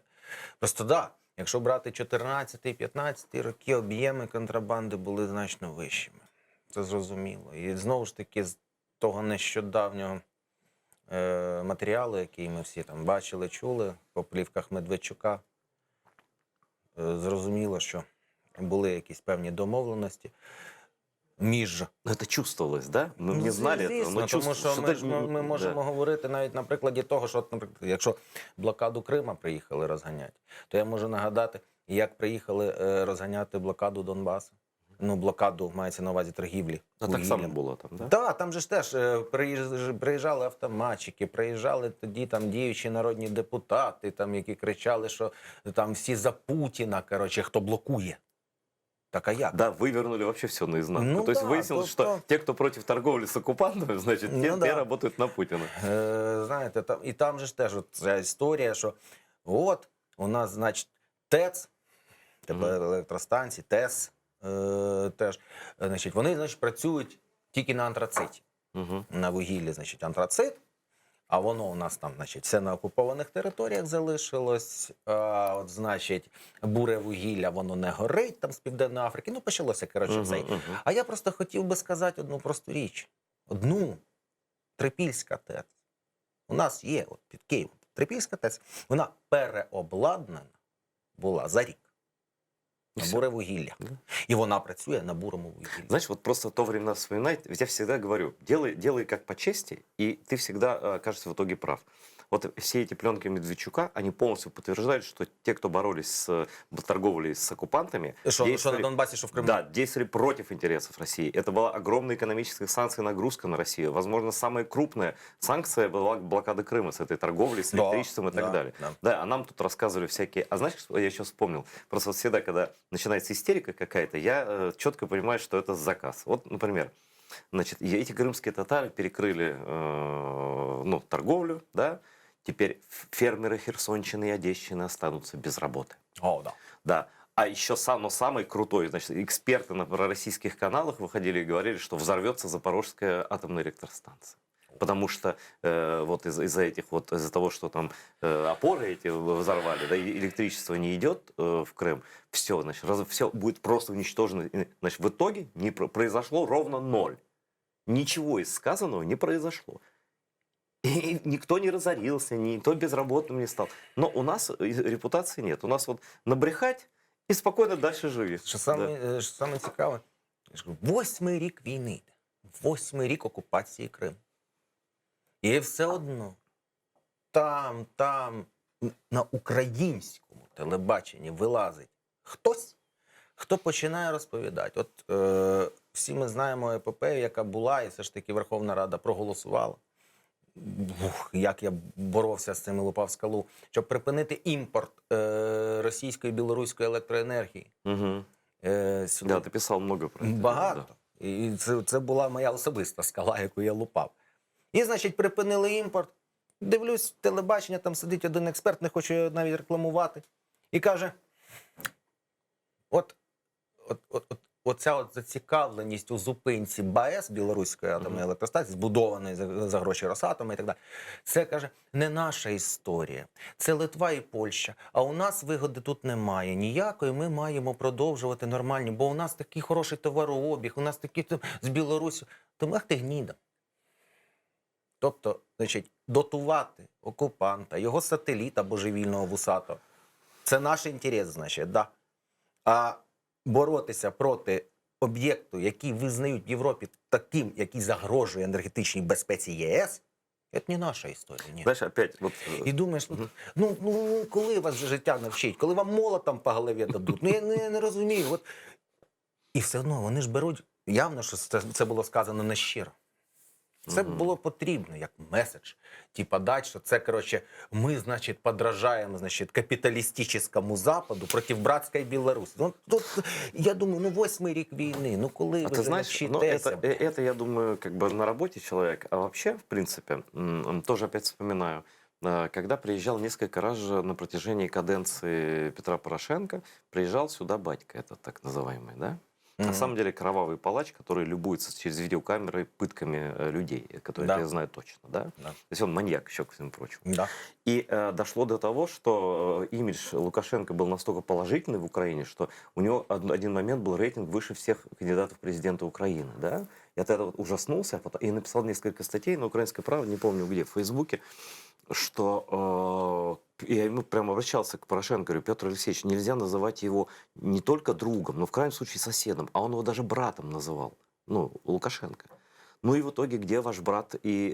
Просто, да, Якщо брати 14-15 роки, об'єми контрабанди були значно вищими. Це зрозуміло. І знову ж таки, з того нещодавнього матеріалу, який ми всі там бачили, чули по плівках Медведчука, зрозуміло, що були якісь певні домовленості між... Но это чувствовалось, да? Мы Ну, не знали этого, звісно, но тому чувствовалось. що Что-то ми можемо да. говорити навіть на прикладі того, що, от, наприклад, якщо блокаду Крима приїхали розганяти, то я можу нагадати, як приїхали розганяти блокаду Донбасу. Ну, блокаду мається на увазі торгівлі. Ну, так само вугіллям. було там, да? Да, там же ж теж приїжджали автоматчики, приїжджали тоді там діючі народні депутати, там, які кричали, що там всі за Путіна, коротше, хто блокує. Так а як? Да, вывернули вообще все наизнанку. Ну То есть да, выяснилось, что те, кто против торговли с оккупантами, значит, Ну те да. работают на Путина. Знаєте, і там же ж теж от ця історія, що от у нас, значить, ТЕЦ, тепер електростанції, ТЕС теж, значить, вони, значить, працюють тільки на антрациті. Мгм. На вугіллі, значить, антрацит, а воно у нас там, значить, все на окупованих територіях залишилось. От, значить, буре вугілля, воно не горить там з Південної Африки. Ну, почалося, коротше, Мгм, все. мгм. А я просто хотів би сказати одну просту річ. Одну. Трипільська ТЕЦ. У нас є от під Києвом Трипільська ТЕЦ. Вона переобладнана була за рік И на всё. буре вугілля. Да. І вона працює на бурому вугіллі. Знаешь, вот просто то времена вспоминать, ведь я всегда говорю, делай как по чести, и ты всегда окажешься в итоге прав. Вот все эти пленки Медведчука, они полностью подтверждают, что те, кто боролись с торговлей с оккупантами, Що на Донбасі, що в Криму? да, действовали против интересов России. Это была огромная экономическая санкция, нагрузка на Россию. Возможно, самая крупная санкция была блокада Крыма с этой торговлей, с Да, электричеством и так да, далее. да. Да, а нам тут рассказывали всякие... А знаешь, что я еще вспомнил? Просто вот всегда, когда начинается истерика какая-то, я четко понимаю, что это заказ. Вот, например, значит, эти крымские татары перекрыли ну, торговлю, да, теперь фермеры Херсонщины и Одещины останутся без работы. О, да. Да. А еще самый крутой, значит, эксперты на пророссийских каналах выходили и говорили, что взорвется Запорожская атомная электростанция. Потому что вот из-за этих вот, из-за того, что там опоры эти взорвали, да, и электричество не идет в Крым, все, значит, все будет просто уничтожено. Значит, в итоге произошло ровно ноль. Ничего из сказанного не произошло. И никто не разорился, никто безработным не стал. Но у нас репутации нет. У нас вот набрехать і спокійно далі живі. Що саме цікаве, я ж кажу, 8-й рік війни йде. 8-й рік окупації Криму. І все одно там, на українському телебаченні вилазить хтось, хто починає розповідати. От всі ми знаємо епопею, яка була, і все ж таки Верховна Рада проголосувала. Як я боровся з цим і лупав скалу, щоб припинити імпорт російської і білоруської електроенергії. Угу. Сюди. Да, ти писав много про це. Багато. Да. І це була моя особиста скала, яку я лупав. І, значить, припинили імпорт. Дивлюсь, телебачення, там сидить один експерт, не хочу його навіть рекламувати. І каже, оця от зацікавленість у зупинці БАЕС, Білоруської атомної електростанції, збудованої за гроші Росатома і так далі, це, каже, не наша історія. Це Литва і Польща. А у нас вигоди тут немає ніякої, ми маємо продовжувати нормальні, бо у нас такий хороший товарообіг, у нас такі з Білорусі. Тому ах ти гніда. Тобто, значить, дотувати окупанта, його сателіта божевільного вусатого, це наш інтерес, значить, да. А боротися проти об'єкту, який визнають в Європі таким, який загрожує енергетичній безпеці ЄС, це не наша історія. Ні. Знаєш, опять, вот... І думаєш, ну коли вас життя навчить, коли вам молотом по голові дадуть, ну я не розумію. От. І все одно вони ж беруть, явно, що це було сказано нещиро. Це було потрібно, як меседж. Типа дати, що це, коротше, ми, значить, подражаємо, значить, капіталістичному Западу проти братської Білорусі. Ну, тут, я думаю, 8-й рік війни, ну коли А ви ты знаешь, ну, навчитеся? это, я думаю, как бы на работе человек. А вообще, в принципе, тоже опять вспоминаю, когда приезжал несколько раз же на протяжении каденции Петра Порошенко, приезжал сюда батька, этот так называемый, да? На самом деле кровавый палач, который любуется через видеокамеры пытками людей, которые Да. это я знаю точно, да? Да. То есть он маньяк еще, ко всему прочему. Да. И дошло до того, что имидж Лукашенко был настолько положительный в Украине, что у него один момент был рейтинг выше всех кандидатов в президенты Украины, да? Я тогда вот ужаснулся и написал несколько статей на «Украинской правде», не помню где, в Фейсбуке, что я ему прямо обращался к Порошенко, говорю: Петр Алексеевич, нельзя называть его не только другом, но в крайнем случае соседом, а он его даже братом называл, ну, Лукашенко. Ну и в итоге, где ваш брат? И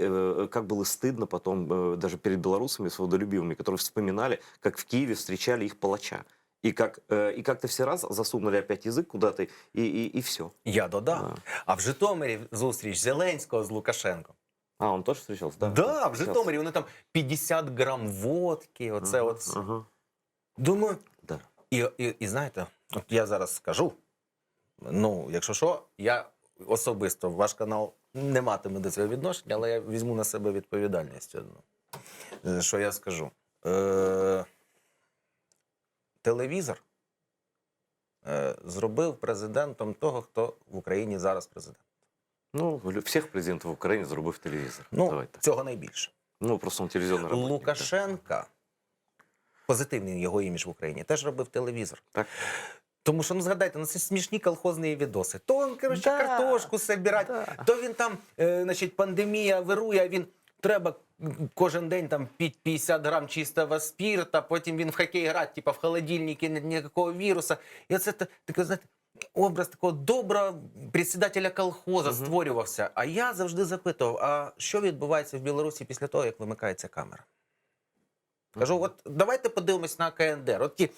как было стыдно потом даже перед белорусами свободолюбивыми, которые вспоминали, как в Киеве встречали их палача. И как-то все раз засунули опять язык куда-то, и все. Я додам. Да. А в Житомирі зустріч Зеленського з Лукашенком. А, он тоже встречался? Да, Да, в встречался. Житомирі вони там 50 грам водки, оце Ага, от все. ага. Думаю, Да. і знаєте, от я зараз скажу, ну, якщо що, я особисто, ваш канал не матиме до цього відношення, але я візьму на себе відповідальність одну. Що я скажу? Телевізор зробив президентом того, хто в Україні зараз президент. Ну, всех президентов в Украине зробив телевизор. Ну, Давай так. цього найбільше. Ну, просто он телевизионный работник. Лукашенка, позитивний його імідж в Україні, теж робив телевізор. Так. Тому що, ну згадайте, ну це смішні колхозні відоси. То він, коротше, Да, картошку собирать, да. то він там, значить, пандемія вирує, а він треба кожен день там пить 50 грам чистого спірта, потім він в хокей грати, типа в холодильнику ніякого віруса. І оце таке, знаєте, образ такого доброго председателя колхоза створювався. А я завжди запитував, а що відбувається в Білорусі після того, як вимикається камера? Кажу, от давайте подивимось на КНДР. От ті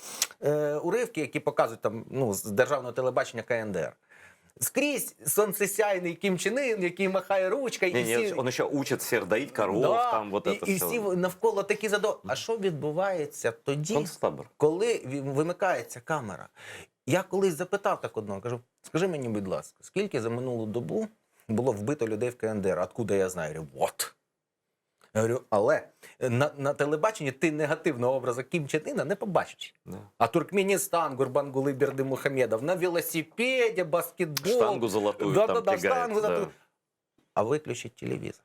уривки, які показують там, ну, з державного телебачення КНДР. Скрізь сонцесяйний Кім Чен Ын, який махає ручкою. Не, І всі... он еще учит всех доить коров, Да, там вот это і все. всі навколо такі А що відбувається тоді, Концтабор. коли вимикається камера? Я колись запитав так одного, кажу, скажи мені, будь ласка, скільки за минулу добу було вбито людей в КНДР? Откуда я знаю? Я говорю, вот. Я говорю, але на телебаченні ти негативного образу Кім Чен Ына не побачиш. Да. А Туркменістан, Гурбангулы Бердымухамедов на велосипеді, баскетбол. Штангу золотую там тягает, штангу да. золотую. А виключить телевізор.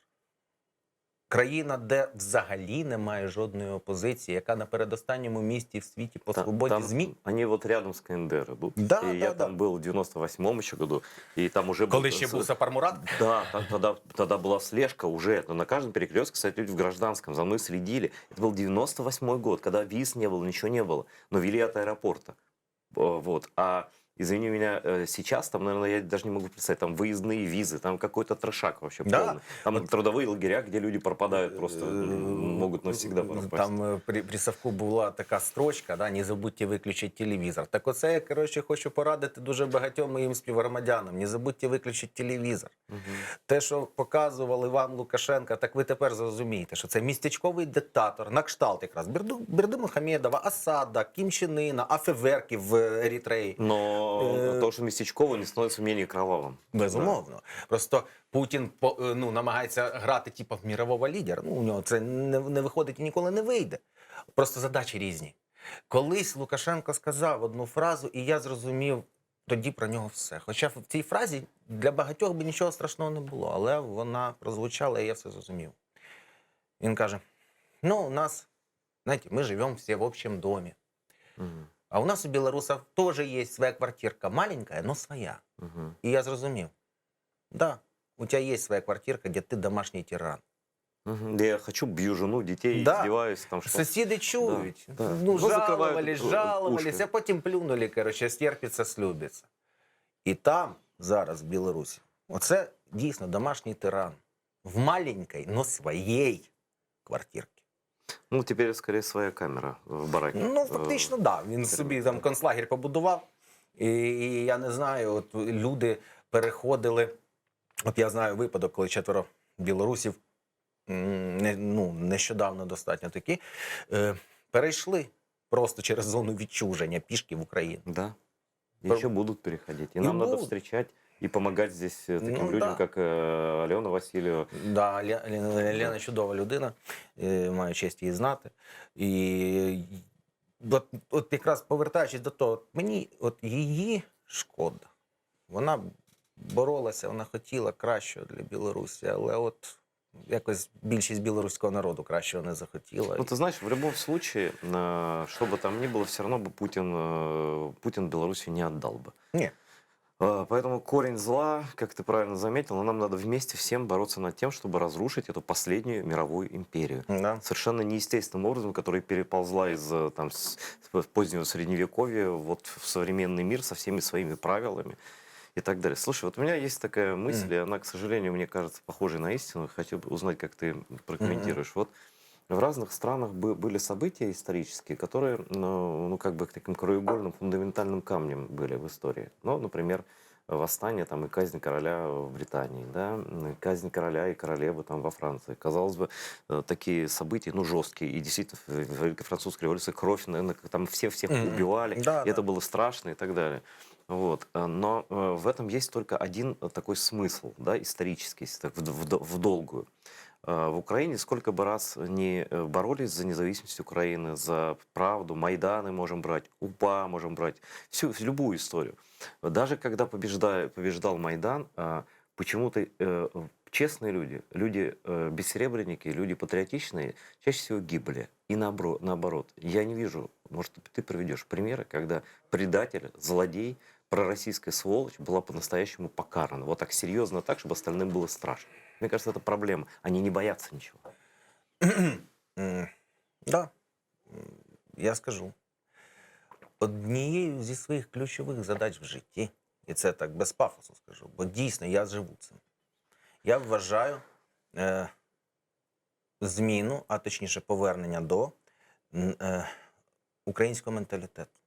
Країна, де взагалі немає жодної опозиції, яка на передостанньому місці в світі по свободі ЗМІ. Они вот рядом с КНДР идут. Да, и да, я да. там был в 98-м еще году, и там уже... Коли ще був Сапар-Мурат? Да, тогда была слежка уже. Но на каждом перекрестке, кстати, люди в гражданском за мной следили. Это был 98-й год, когда виз не было, ничего не было. Но вели от аэропорта. Вот. А извини меня, сейчас там, наверное, я даже не могу представить, там выездные визы, там какой-то трешак вообще Да. полный. Там трудовые лагеря, где люди пропадают просто, могут навсегда пропасть. Там при Савку була така строчка, да, не забудьте виключити телевізор. Так оце я, коротше, хочу порадити дуже багатьом моїм співгромадянам. Не забудьте виключити телевізор. Те, що показували вам Лукашенка, так ви тепер зрозумієте, що це містечковий диктатор, на кшталт якраз Бердымухамедова, Асада, Кім Чен Ына, Афеверки в Ерітреї. Но то, что Местечково не становится менее кровавым. Безумовно. Просто Путін намагається грати типу в мірового лідера. Ну, у нього це не виходить і ніколи не вийде. Просто задачі різні. Колись Лукашенко сказав одну фразу, і я зрозумів тоді про нього все. Хоча в цій фразі для багатьох би нічого страшного не було, але вона прозвучала, і я все зрозумів. Він каже, ну, у нас, знаете, мы живем все в общем доме. А у нас у белорусов тоже есть своя квартирка, маленькая, но своя. И я зрозумів, да, у тебя есть своя квартирка, где ты домашний тиран. Я хочу, бью жену, детей, Да. издеваюсь. Там, что... Сусіди чують, Да, да. ну, Ну, закривають жалувались, уші. а потім плюнули, короче, стерпиться, слюбиться. І там зараз, в Білорусі, оце дійсно домашній тиран. В маленькій, но своїй квартирці. Ну, теперь, скорее, своя камера в бараке. Ну, фактично, так. Да. Він собі там концлагер побудував. І я не знаю, от люди переходили. От я знаю випадок, коли 4 білорусів, нещодавно достатньо такі, перейшли просто через зону відчуження пішки в Україну. Да. Еще будут переходить. И нам надо встречать и помогать здесь таким людям, как Алена Васильева. Да, Лена чудова людина, маю честь її знати. І от якраз повертаючись до того, мені от її шкода. Вона боролася, вона хотіла кращого для Білорусі, але от якось більшість білоруського народу кращого не захотіла. Ну, ты знаешь, в любом случае, что бы там ни было, все равно бы Путин Белоруссию не отдал бы. Ні. Поэтому корень зла, как ты правильно заметил, нам надо вместе всем бороться над тем, чтобы разрушить эту последнюю мировую империю. Да. Совершенно неестественным образом, которая переползла из там, позднего средневековья вот, в современный мир со всеми своими правилами и так далее. Слушай, вот у меня есть такая мысль, и она, к сожалению, мне кажется похожей на истину. Хочу узнать, как ты прокомментируешь. Вот в разных странах были события исторические, которые, ну, как бы таким краеугольным, фундаментальным камнем были в истории. Ну, например, восстание там, и казнь короля в Британии, да, казнь короля и королевы там, во Франции. Казалось бы, такие события, ну, жесткие. И действительно, в Великой Французской революции кровь, наверное, там всех убивали. Да, И это было страшно и так далее. Вот. Но в этом есть только один такой смысл, да, исторический, если так, в долгую. В Украине сколько бы раз не боролись за независимость Украины, за правду, Майданы можем брать, УПА можем брать, любую историю. Даже когда побеждал Майдан, почему-то честные люди бессеребренники, люди патриотичные, чаще всего гибли. И наоборот. Я не вижу, может, ты приведешь примеры, когда предатель, злодей, пророссийская сволочь была по-настоящему покарана. Вот так серьезно, так, чтобы остальным было страшно. Мне кажется, это проблема. Они не боятся ничего. Да, я скажу. Однією зі своїх ключових задач в житті, і це так без пафосу скажу, бо дійсно я живу цим. Я вважаю зміну, а точніше повернення до українського менталітету,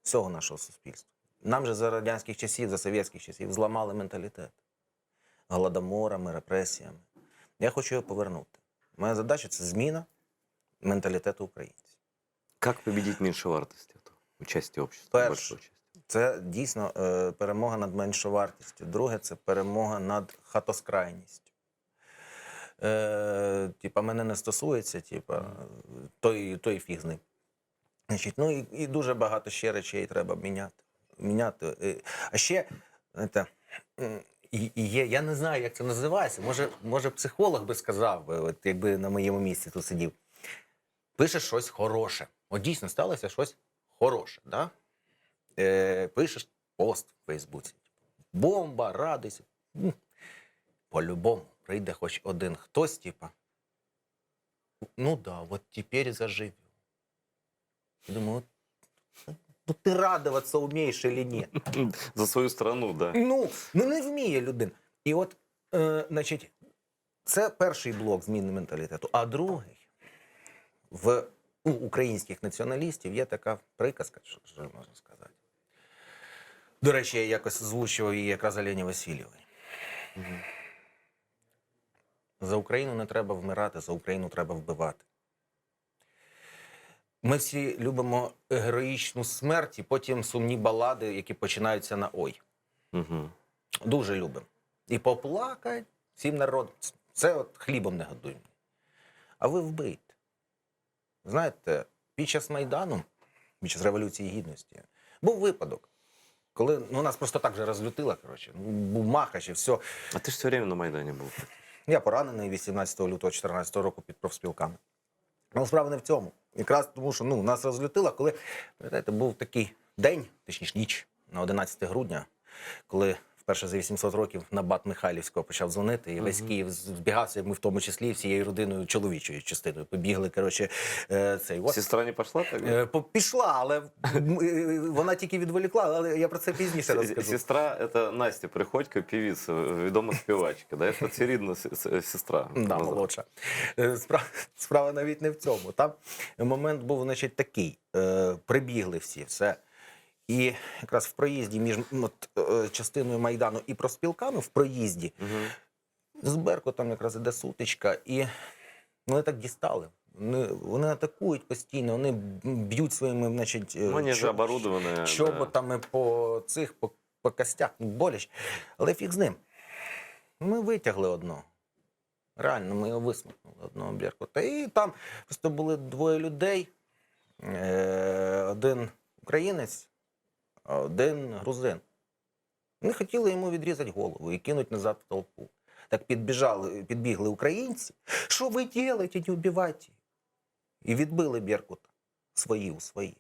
всього нашого суспільства. Нам же за радянських часів, за совєтських часів зламали менталітет. Голодоморами, репресіями. Я хочу його повернути. Моя задача – це зміна менталітету українців. Как победить меньшевартость эту? Участие общества. Перше, це дійсно перемога над меншовартістю. Друге – це перемога над хатоскрайністю. Типа, мене не стосується, типа, той фіг з ним. Значить, ну і дуже багато ще речей треба міняти. А ще, знаєте, є, я не знаю, як це називається, може психолог би сказав, от якби на моєму місці тут сидів. Пишеш щось хороше. От дійсно сталося щось хороше, да? Пишеш пост в Фейсбуці. Бомба, радуйся. По-любому прийде хоч один хтось, типа, ну да, вот теперь заживем. Я думаю, ну ти радуватися вмієш чи ні? За свою страну, да. Ну не вміє людина. І от, значить, це перший блок зміни менталітету. А другий, у українських націоналістів є така приказка, що можна сказати. До речі, я якось озвучував її якраз Олені Васильєвій. За Україну не треба вмирати, за Україну треба вбивати. Ми всі любимо героїчну смерть і потім сумні балади, які починаються на «ой». Угу. Дуже любимо. І поплакать всім народом. Це от хлібом не годуємо. А ви вбийте. Знаєте, під час Майдану, під час Революції Гідності, був випадок, коли нас просто так же розлютило, коротше. Був махач і все. А ти ж все время на Майдані був. Я поранений 18 лютого 2014 року під профспілками. Але справа не в цьому. Якраз тому, що нас розлютило, коли, пам'ятаєте, був такий день, точніше ніч, на 11 грудня, коли вперше за 800 років Набат Михайлівського почав дзвонити, і весь Київ збігався, ми в тому числі всією родиною, чоловічою частиною. Побігли, коротше, цей. От. Сестра не пішла так? Пішла, але вона тільки відволікла, але я про це пізніше розкажу. Сестра – це Настя Приходько, певиця, відома співачка, да? Це Цирідна сестра. Да, молодша. Справа навіть не в цьому. Там момент був, значить, такий. Прибігли всі, все. І якраз в проїзді між частиною Майдану і профспілками, в проїзді, з Беркутом якраз іде сутичка, і вони так дістали. Вони атакують постійно, вони б'ють своїми, значить, чоботами по костях, боляче. Але фіг з ним. Ми витягли одного. Реально, ми його висмикнули, одного Беркута. І там просто були двоє людей, один українець, один грузин. Вони хотіли йому відрізати голову і кинуть назад в толпу. Так підбігли українці. Що ви робите, не вбивайте? І відбили Беркута свої у своїх.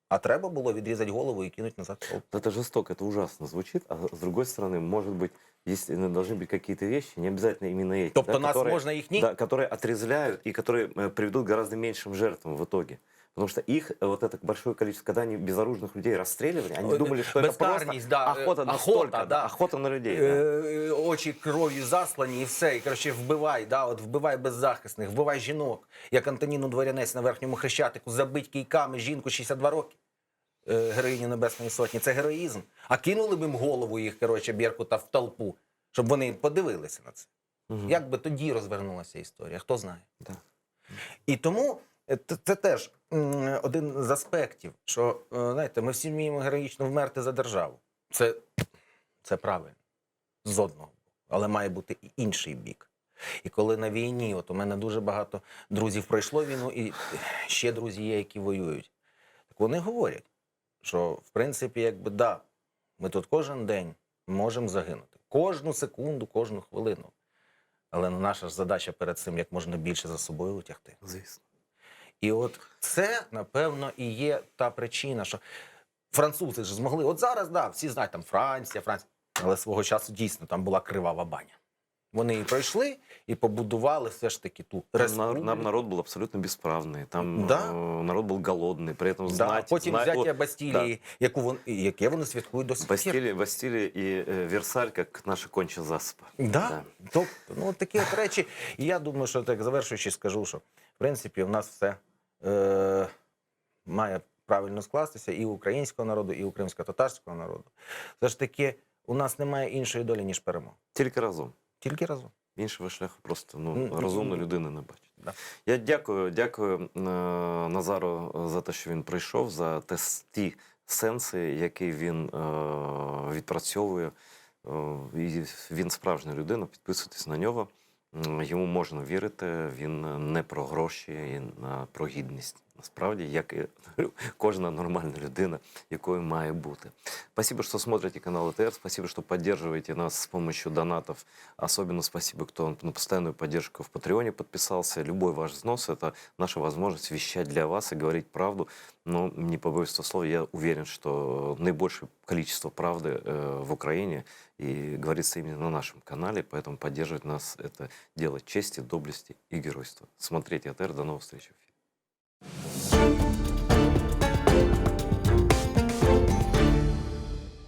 А треба було відрізати голову і кинуть назад в толпу. Это жестоко, это ужасно звучит, а с другой стороны, может быть, если должны быть какие-то вещи, не обязательно именно эти, Тобто да, нас которые, можна їхні... да, которые отрезвляют и которые приведут к гораздо меньшим жертвам в итоге. Потому что их, вот это большое количество, когда они безоружных людей расстреливали, они думали, что это просто Безкарність, да, охота настолько, да. охота на людей. Да. Очі кров'ю заслані і все. І, коротше, вбивай, да, от вбивай беззахисних, вбивай жінок. Як Антоніну Дворянець на Верхньому Хрещатику, забить кійками жінку 62 роки. Героїню Небесної Сотні. Це героїзм. А кинули б їм голову їх, коротше, Беркута в толпу, щоб вони подивилися на це. Мгм. Як би тоді розвернулася історія, хто знає. Да. І тому це теж один з аспектів, що, знаєте, ми всі вміємо героїчно вмерти за державу. Це правильно. З одного боку. Але має бути і інший бік. І коли на війні, от у мене дуже багато друзів пройшло війну, і ще друзі є, які воюють. Так вони говорять, що, в принципі, якби, да, ми тут кожен день можемо загинути. Кожну секунду, кожну хвилину. Але наша ж задача перед цим як можна більше за собою утягти. Звісно. І от це, напевно, і є та причина, що французи ж змогли. От зараз, да, всі знають, там Франція, але свого часу дійсно там була кривава баня. Вони і пройшли, і побудували все ж таки ту республіку. Нам народ был абсолютно бесправный, там Да. народ был голодный, при этом Да, знать... потім взяття вот, Бастілії, яке вони святкують до сих пір. Бастилия и Версаль, как наша конча заспа. Да. Тобто, ну, от такі от речі. І я думаю, що так завершуючи скажу, що в принципі у нас все має правильно скластися і у українського народу, і у кримсько-татарського народу. Все ж таки, у нас немає іншої долі, ніж перемога. Тільки разом. Тільки разом. Іншого шляху просто Ну, розумна людина не бачить. Да. Я дякую Назару за те, що він прийшов, за ті сенси, які він відпрацьовує. І він справжня людина, підписуйтесь на нього. Йому можна вірити, він не про гроші і про гідність. Насправді, як і кожна нормальна людина, якою має бути. Спасибо, что смотрите канал АТР, спасибо, что поддерживаете нас с помощью донатов. Особенно спасибо, кто на постоянную поддержку в Патреоне подписался. Любой ваш взнос – это наша возможность вещать для вас и говорить правду. Но, не побоюсь этого слова, я уверен, что наибольшее количество правды в Украине и говорится именно на нашем канале, поэтому поддерживать нас – это дело чести, доблести и геройства. Смотрите АТР, до новых встреч в эфире.